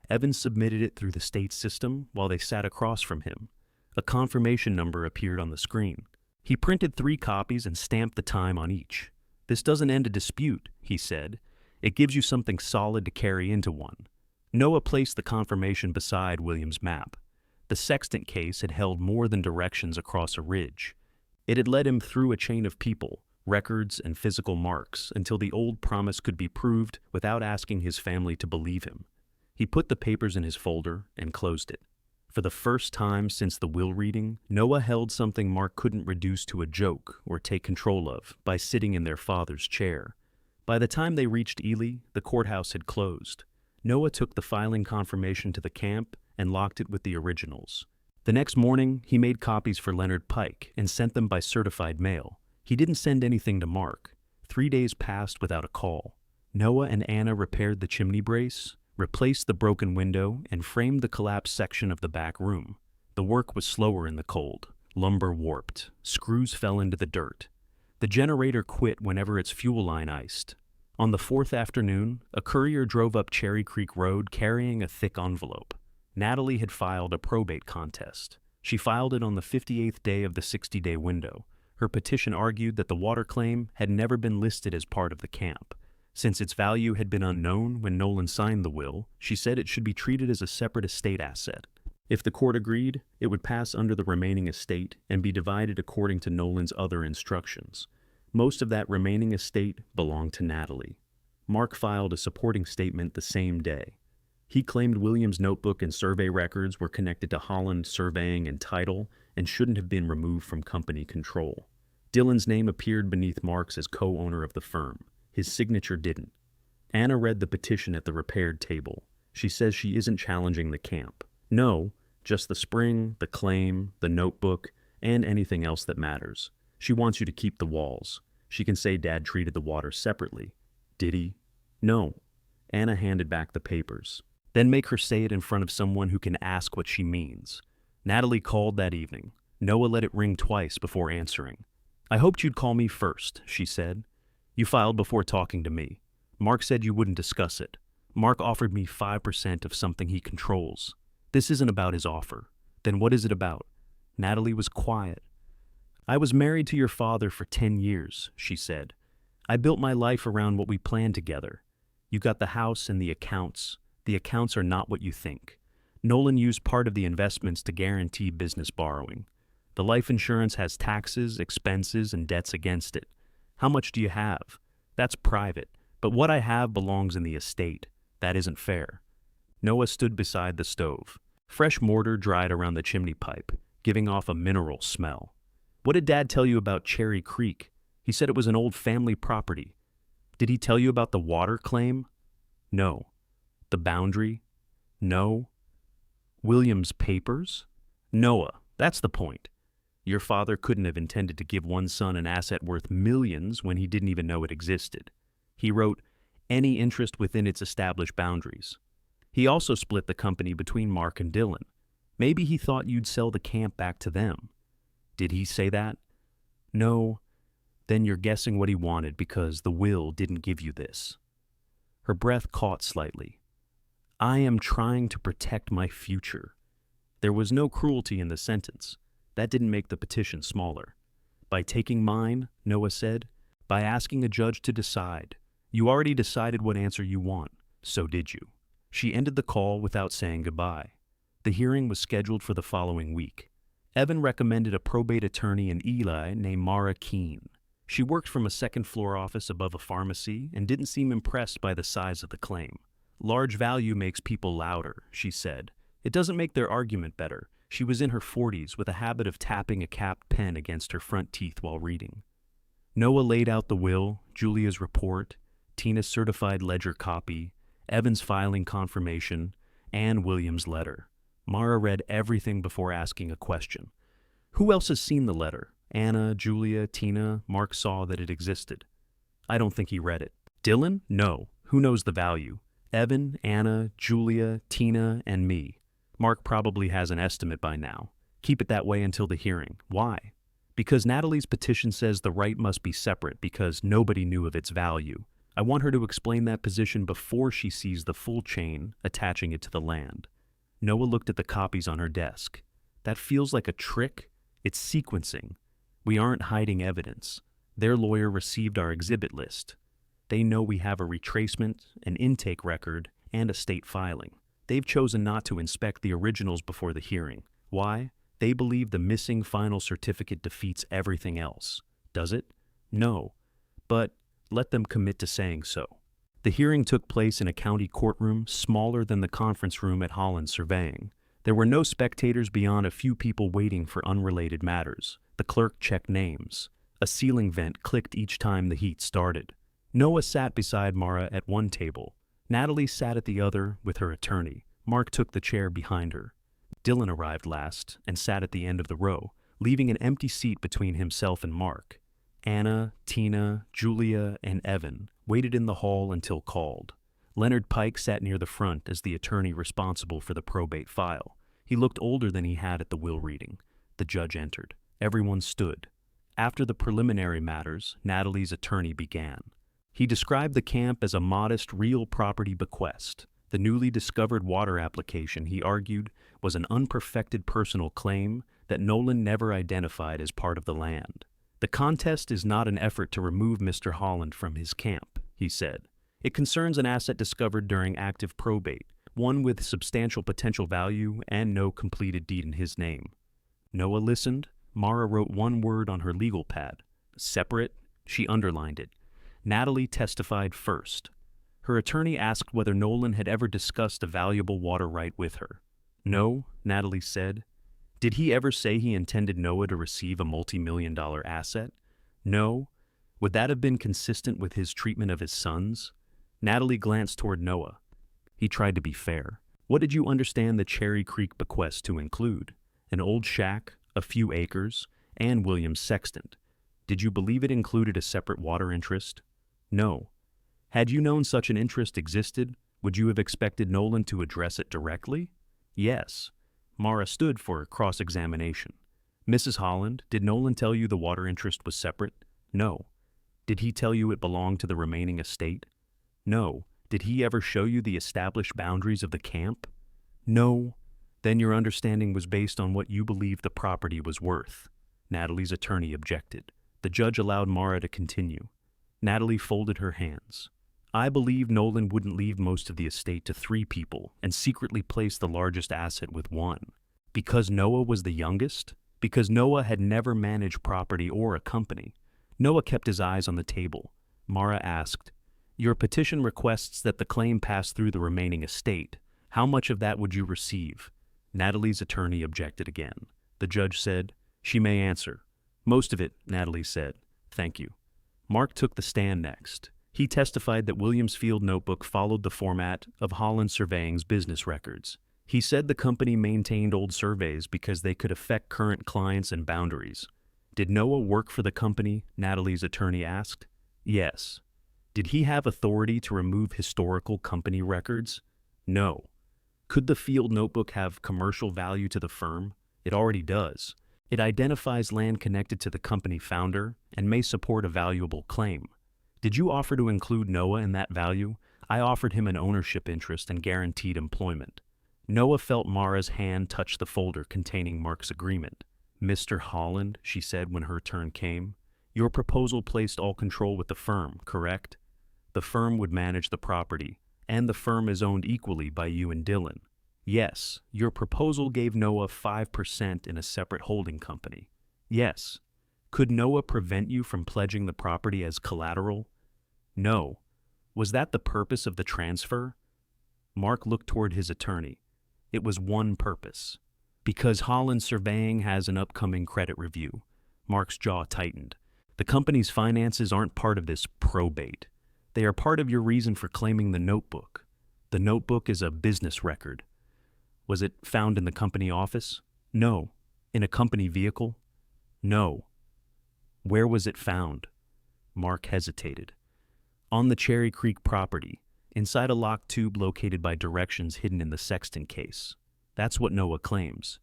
Evan submitted it through the state system while they sat across from him. A confirmation number appeared on the screen. He printed 3 copies and stamped the time on each. "This doesn't end a dispute," he said. "It gives you something solid to carry into one." Noah placed the confirmation beside William's map. The Sextant case had held more than directions across a ridge. It had led him through a chain of people, records, and physical marks until the old promise could be proved without asking his family to believe him. He put the papers in his folder and closed it. For the first time since the will reading, Noah held something Mark couldn't reduce to a joke or take control of by sitting in their father's chair. By the time they reached Ely, the courthouse had closed. Noah took the filing confirmation to the camp and locked it with the originals. The next morning, he made copies for Leonard Pike and sent them by certified mail. He didn't send anything to Mark. 3 days passed without a call. Noah and Anna repaired the chimney brace, replaced the broken window, and framed the collapsed section of the back room. The work was slower in the cold. Lumber warped. Screws fell into the dirt. The generator quit whenever its fuel line iced. On the 4th afternoon, a courier drove up Cherry Creek Road carrying a thick envelope. Natalie had filed a probate contest. She filed it on the 58th day of the 60-day window. Her petition argued that the water claim had never been listed as part of the camp. Since its value had been unknown when Nolan signed the will, she said it should be treated as a separate estate asset. If the court agreed, it would pass under the remaining estate and be divided according to Nolan's other instructions. Most of that remaining estate belonged to Natalie. Mark filed a supporting statement the same day. He claimed William's notebook and survey records were connected to Holland Surveying and Title and shouldn't have been removed from company control. Dylan's name appeared beneath Mark's as co-owner of the firm. His signature didn't. Anna read the petition at the repaired table. She says she isn't challenging the camp. No, just the spring, the claim, the notebook, and anything else that matters. She wants you to keep the walls. She can say Dad treated the water separately. Did he? No. Anna handed back the papers. Then make her say it in front of someone who can ask what she means. Natalie called that evening. Noah let it ring twice before answering. "I hoped you'd call me first," she said. "You filed before talking to me. Mark said you wouldn't discuss it. Mark offered me 5% of something he controls. This isn't about his offer. Then what is it about?" Natalie was quiet. "I was married to your father for 10 years, she said. "I built my life around what we planned together. You got the house and the accounts. The accounts are not what you think. Nolan used part of the investments to guarantee business borrowing. The life insurance has taxes, expenses, and debts against it. How much do you have? That's private, but what I have belongs in the estate. That isn't fair." Noah stood beside the stove. Fresh mortar dried around the chimney pipe, giving off a mineral smell. "What did Dad tell you about Cherry Creek? He said it was an old family property. Did he tell you about the water claim?" "No." "The boundary?" "No." "William's papers?" "Noah, that's the point. Your father couldn't have intended to give one son an asset worth millions when he didn't even know it existed. He wrote, 'any interest within its established boundaries.' He also split the company between Mark and Dylan. Maybe he thought you'd sell the camp back to them." "Did he say that?" "No." "Then you're guessing what he wanted because the will didn't give you this." Her breath caught slightly. "I am trying to protect my future." There was no cruelty in the sentence. That didn't make the petition smaller. "By taking mine," Noah said, "by asking a judge to decide. You already decided what answer you want. So did you." She ended the call without saying goodbye. The hearing was scheduled for the following week. Evan recommended a probate attorney in Ely named Mara Keene. She worked from a second-floor office above a pharmacy and didn't seem impressed by the size of the claim. "Large value makes people louder," she said. "It doesn't make their argument better." She was in her 40s with a habit of tapping a capped pen against her front teeth while reading. Noah laid out the will, Julia's report, Tina's certified ledger copy, Evan's filing confirmation, and Williams' letter. Mara read everything before asking a question. Who else has seen the letter? Anna, Julia, Tina. Mark saw that it existed. I don't think he read it. Dylan? No. Who knows the value? Evan, Anna, Julia, Tina, and me. Mark probably has an estimate by now. Keep it that way until the hearing. Why? Because Natalie's petition says the right must be separate because nobody knew of its value. I want her to explain that position before she sees the full chain attaching it to the land. Noah looked at the copies on her desk. That feels like a trick. It's sequencing. We aren't hiding evidence. Their lawyer received our exhibit list. They know we have a retracement, an intake record, and a state filing. They've chosen not to inspect the originals before the hearing. Why? They believe the missing final certificate defeats everything else. Does it? No. But let them commit to saying so. The hearing took place in a county courtroom smaller than the conference room at Holland Surveying. There were no spectators beyond a few people waiting for unrelated matters. The clerk checked names. A ceiling vent clicked each time the heat started. Noah sat beside Mara at one table. Natalie sat at the other with her attorney. Mark took the chair behind her. Dylan arrived last and sat at the end of the row, leaving an empty seat between himself and Mark. Anna, Tina, Julia, and Evan waited in the hall until called. Leonard Pike sat near the front as the attorney responsible for the probate file. He looked older than he had at the will reading. The judge entered. Everyone stood. After the preliminary matters, Natalie's attorney began. He described the camp as a modest real property bequest. The newly discovered water application, he argued, was an unperfected personal claim that Nolan never identified as part of the land. The contest is not an effort to remove Mr. Holland from his camp, he said. It concerns an asset discovered during active probate, one with substantial potential value and no completed deed in his name. Noah listened. Mara wrote one word on her legal pad. Separate. She underlined it. Natalie testified first. Her attorney asked whether Nolan had ever discussed a valuable water right with her. No, Natalie said. Did he ever say he intended Noah to receive a multi-million-dollar asset? No. Would that have been consistent with his treatment of his sons? Natalie glanced toward Noah. He tried to be fair. What did you understand the Cherry Creek bequest to include? An old shack, a few acres, and William's Sextant. Did you believe it included a separate water interest? No. Had you known such an interest existed, would you have expected Nolan to address it directly? Yes. Mara stood for a cross-examination. Mrs. Holland, did Nolan tell you the water interest was separate? No. Did he tell you it belonged to the remaining estate? No. Did he ever show you the established boundaries of the camp? No. Then your understanding was based on what you believed the property was worth. Natalie's attorney objected. The judge allowed Mara to continue. Natalie folded her hands. I believe Nolan wouldn't leave most of the estate to 3 people and secretly place the largest asset with 1. Because Noah was the youngest? Because Noah had never managed property or a company? Noah kept his eyes on the table. Mara asked, Your petition requests that the claim pass through the remaining estate. How much of that would you receive? Natalie's attorney objected again. The judge said, She may answer. Most of it, Natalie said. Thank you. Mark took the stand next. He testified that Williams' field notebook followed the format of Holland Surveying's business records. He said the company maintained old surveys because they could affect current clients and boundaries. Did Noah work for the company? Natalie's attorney asked. Yes. Did he have authority to remove historical company records? No. Could the field notebook have commercial value to the firm? It already does. It identifies land connected to the company founder and may support a valuable claim. Did you offer to include Noah in that value? I offered him an ownership interest and guaranteed employment. Noah felt Mara's hand touch the folder containing Mark's agreement. Mr. Holland, she said when her turn came, your proposal placed all control with the firm, correct? The firm would manage the property, and the firm is owned equally by you and Dylan. Yes, your proposal gave Noah 5% in a separate holding company. Yes. Could Noah prevent you from pledging the property as collateral? No. Was that the purpose of the transfer? Mark looked toward his attorney. It was one purpose. Because Holland Surveying has an upcoming credit review. Mark's jaw tightened. The company's finances aren't part of this probate. They are part of your reason for claiming the notebook. The notebook is a business record. Was it found in the company office? No. In a company vehicle? No. Where was it found? Mark hesitated. On the Cherry Creek property, inside a locked tube located by directions hidden in the Sextant case. That's what Noah claims.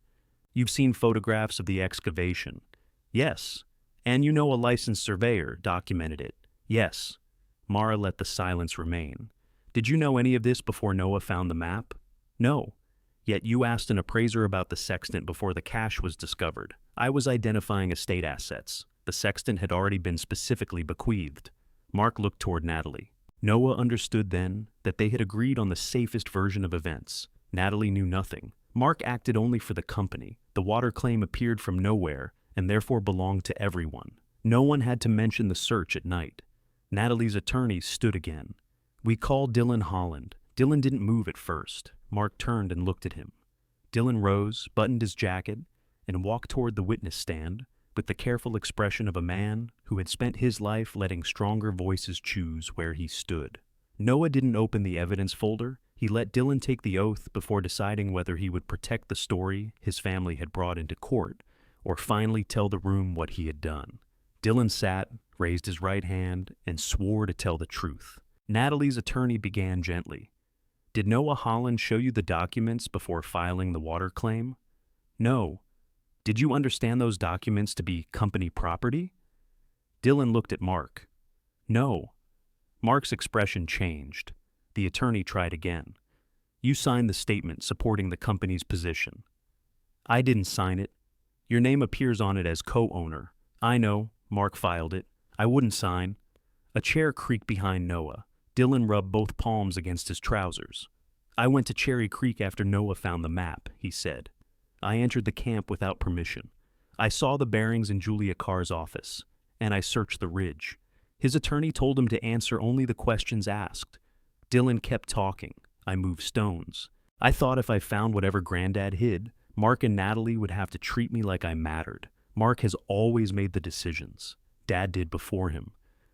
You've seen photographs of the excavation. Yes. And you know a licensed surveyor documented it. Yes. Mara let the silence remain. Did you know any of this before Noah found the map? No. Yet you asked an appraiser about the sextant before the cache was discovered. I was identifying estate assets. The sextant had already been specifically bequeathed. Mark looked toward Natalie. Noah understood then that they had agreed on the safest version of events. Natalie knew nothing. Mark acted only for the company. The water claim appeared from nowhere and therefore belonged to everyone. No one had to mention the search at night. Natalie's attorney stood again. We called Dylan Holland. Dylan didn't move at first. Mark turned and looked at him. Dylan rose, buttoned his jacket, and walked toward the witness stand with the careful expression of a man who had spent his life letting stronger voices choose where he stood. Noah didn't open the evidence folder. He let Dylan take the oath before deciding whether he would protect the story his family had brought into court or finally tell the room what he had done. Dylan sat, raised his right hand, and swore to tell the truth. Natalie's attorney began gently. Did Noah Holland show you the documents before filing the water claim? No. Did you understand those documents to be company property? Dylan looked at Mark. No. Mark's expression changed. The attorney tried again. You signed the statement supporting the company's position. I didn't sign it. Your name appears on it as co-owner. I know. Mark filed it. I wouldn't sign. A chair creaked behind Noah. Dylan rubbed both palms against his trousers. I went to Cherry Creek after Noah found the map, he said. I entered the camp without permission. I saw the bearings in Julia Carr's office, and I searched the ridge. His attorney told him to answer only the questions asked. Dylan kept talking. I moved stones. I thought if I found whatever Granddad hid, Mark and Natalie would have to treat me like I mattered. Mark has always made the decisions. Dad did before him.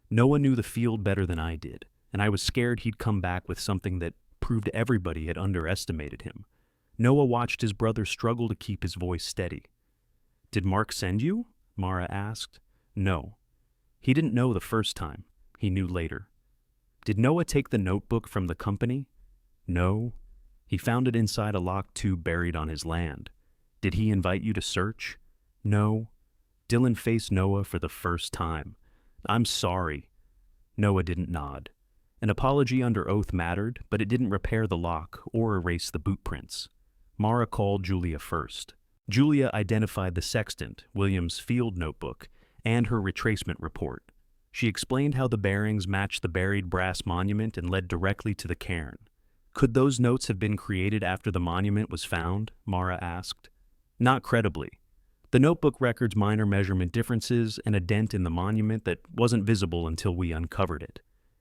Noah knew the field better than I did, and I was scared he'd come back with something that proved everybody had underestimated him. Noah watched his brother struggle to keep his voice steady. Did Mark send you? Mara asked. No. He didn't know the first time. He knew later. Did Noah take the notebook from the company? No. He found it inside a locked tube buried on his land. Did he invite you to search? No. Dylan faced Noah for the first time. I'm sorry. Noah didn't nod. An apology under oath mattered, but it didn't repair the lock or erase the boot prints. Mara called Julia first. Julia identified the sextant, William's field notebook, and her retracement report. She explained how the bearings matched the buried brass monument and led directly to the cairn. Could those notes have been created after the monument was found? Mara asked. Not credibly. The notebook records minor measurement differences and a dent in the monument that wasn't visible until we uncovered it.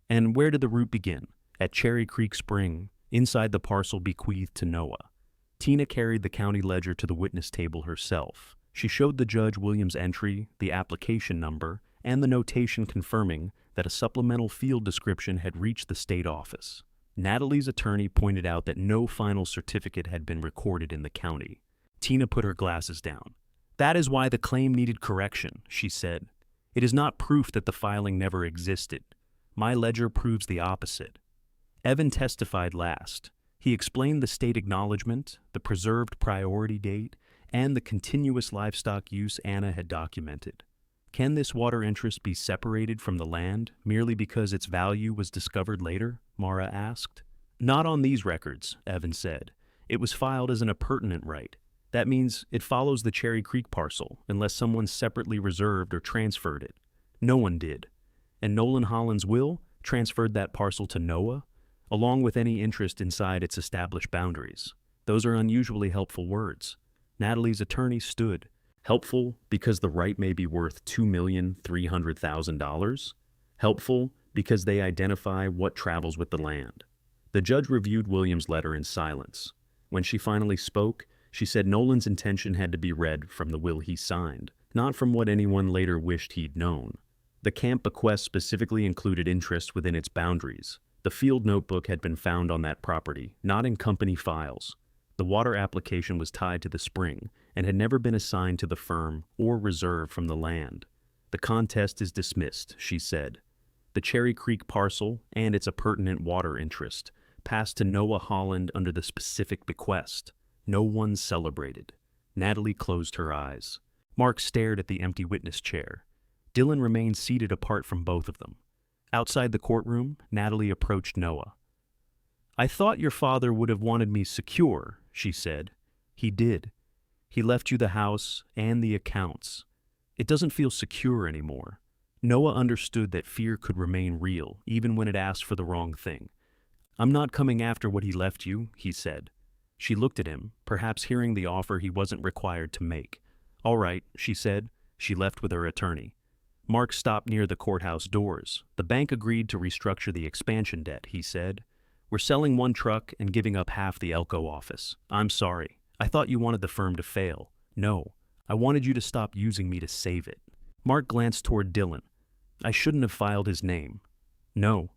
And where did the route begin? At Cherry Creek Spring, inside the parcel bequeathed to Noah. Tina carried the county ledger to the witness table herself. She showed the judge William's entry, the application number, and the notation confirming that a supplemental field description had reached the state office. Natalie's attorney pointed out that no final certificate had been recorded in the county. Tina put her glasses down. That is why the claim needed correction, she said. It is not proof that the filing never existed. My ledger proves the opposite. Evan testified last. He explained the state acknowledgement, the preserved priority date, and the continuous livestock use Anna had documented. Can this water interest be separated from the land merely because its value was discovered later? Mara asked. Not on these records, Evan said. It was filed as an appurtenant right. That means it follows the Cherry Creek parcel unless someone separately reserved or transferred it. No one did. And Nolan Holland's will transferred that parcel to Noah, along with any interest inside its established boundaries. Those are unusually helpful words. Natalie's attorney stood. Helpful because the right may be worth $2,300,000. Helpful because they identify what travels with the land. The judge reviewed William's letter in silence. When she finally spoke, she said Nolan's intention had to be read from the will he signed, not from what anyone later wished he'd known. The camp bequest specifically included interest within its boundaries, The field notebook had been found on that property, not in company files. The water application was tied to the spring and had never been assigned to the firm or reserved from the land. The contest is dismissed, she said. The Cherry Creek parcel and its appurtenant water interest passed to Noah Holland under the specific bequest. No one celebrated. Natalie closed her eyes. Mark stared at the empty witness chair. Dylan remained seated apart from both of them. Outside the courtroom, Natalie approached Noah. "I thought your father would have wanted me secure," she said. "He did. He left you the house and the accounts. It doesn't feel secure anymore." Noah understood that fear could remain real, even when it asked for the wrong thing. "I'm not coming after what he left you," he said. She looked at him, perhaps hearing the offer he wasn't required to make. "All right," she said. She left with her attorney. Mark stopped near the courthouse doors. "The bank agreed to restructure the expansion debt," he said. "We're selling one truck and giving up half the Elko office. I'm sorry. I thought you wanted the firm to fail. No, I wanted you to stop using me to save it." Mark glanced toward Dylan. "I shouldn't have filed his name." "No."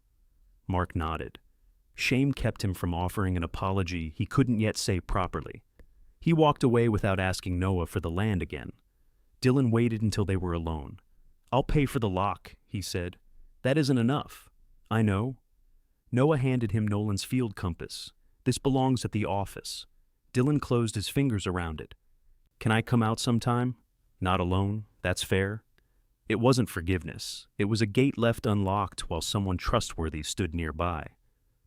Mark nodded. Shame kept him from offering an apology he couldn't yet say properly. He walked away without asking Noah for the land again. Dylan waited until they were alone. "I'll pay for the lock," he said. "That isn't enough." "I know." Noah handed him Nolan's field compass. "This belongs at the office." Dylan closed his fingers around it. "Can I come out sometime?" "Not alone. That's fair." It wasn't forgiveness. It was a gate left unlocked while someone trustworthy stood nearby.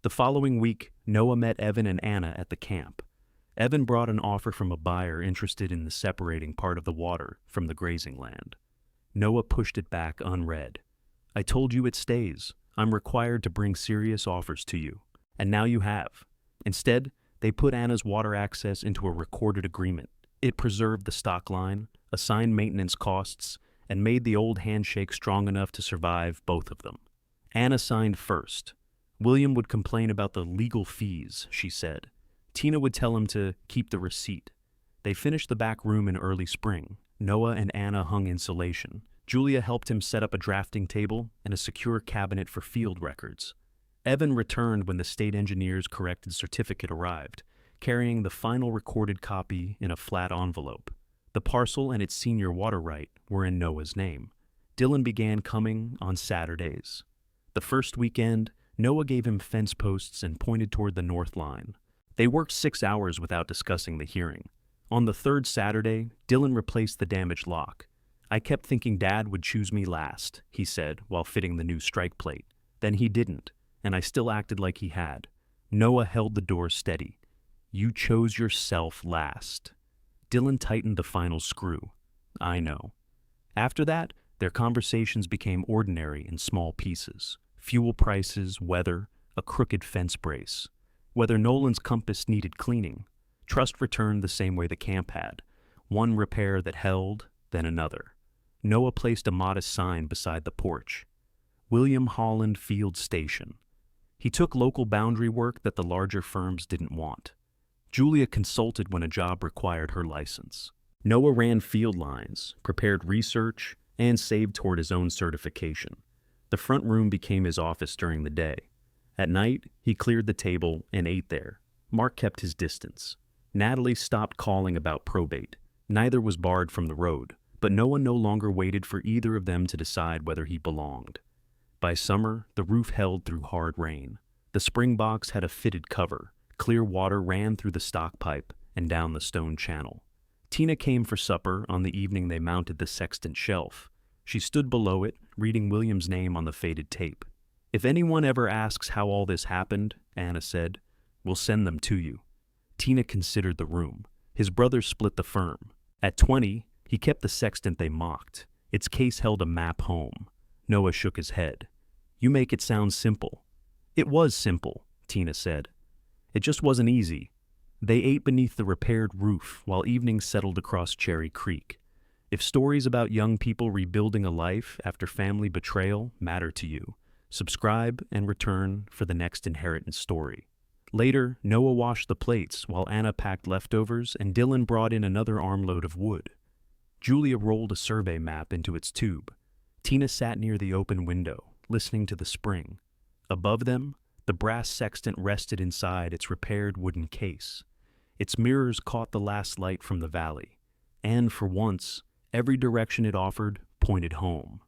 The following week, Noah met Evan and Anna at the camp. Evan brought an offer from a buyer interested in the separating part of the water from the grazing land. Noah pushed it back unread. "I told you it stays. I'm required to bring serious offers to you. And now you have." Instead, they put Anna's water access into a recorded agreement. It preserved the stock line, assigned maintenance costs, and made the old handshake strong enough to survive both of them. Anna signed first. William would complain about the legal fees, she said. Tina would tell him to keep the receipt. They finished the back room in early spring. Noah and Anna hung insulation. Julia helped him set up a drafting table and a secure cabinet for field records. Evan returned when the state engineer's corrected certificate arrived, carrying the final recorded copy in a flat envelope. The parcel and its senior water right were in Noah's name. Dylan began coming on Saturdays. The first weekend, Noah gave him fence posts and pointed toward the north line. They worked 6 hours without discussing the hearing. On the third Saturday, Dylan replaced the damaged lock. "I kept thinking Dad would choose me last," he said while fitting the new strike plate. "Then he didn't, and I still acted like he had." Noah held the door steady. "You chose yourself last." Dylan tightened the final screw. "I know." After that, their conversations became ordinary in small pieces. Fuel prices, weather, a crooked fence brace. Whether Nolan's compass needed cleaning. Trust returned the same way the camp had. One repair that held, then another. Noah placed a modest sign beside the porch. William Holland Field Station. He took local boundary work that the larger firms didn't want. Julia consulted when a job required her license. Noah ran field lines, prepared research, and saved toward his own certification. The front room became his office during the day. At night, he cleared the table and ate there. Mark kept his distance. Natalie stopped calling about probate. Neither was barred from the road, but Noah no longer waited for either of them to decide whether he belonged. By summer, the roof held through hard rain. The spring box had a fitted cover. Clear water ran through the stock pipe and down the stone channel. Tina came for supper on the evening they mounted the sextant shelf. She stood below it, reading William's name on the faded tape. "If anyone ever asks how all this happened," Anna said, "we'll send them to you." Tina considered the room. His brother split the firm. At 20, he kept the sextant they mocked. Its case held a map home. Noah shook his head. "You make it sound simple." "It was simple," Tina said. "It just wasn't easy." They ate beneath the repaired roof while evenings settled across Cherry Creek. If stories about young people rebuilding a life after family betrayal matter to you, subscribe and return for the next inheritance story. Later, Noah washed the plates while Anna packed leftovers and Dylan brought in another armload of wood. Julia rolled a survey map into its tube. Tina sat near the open window, listening to the spring. Above them, The brass sextant rested inside its repaired wooden case. Its mirrors caught the last light from the valley, and for once, every direction it offered pointed home.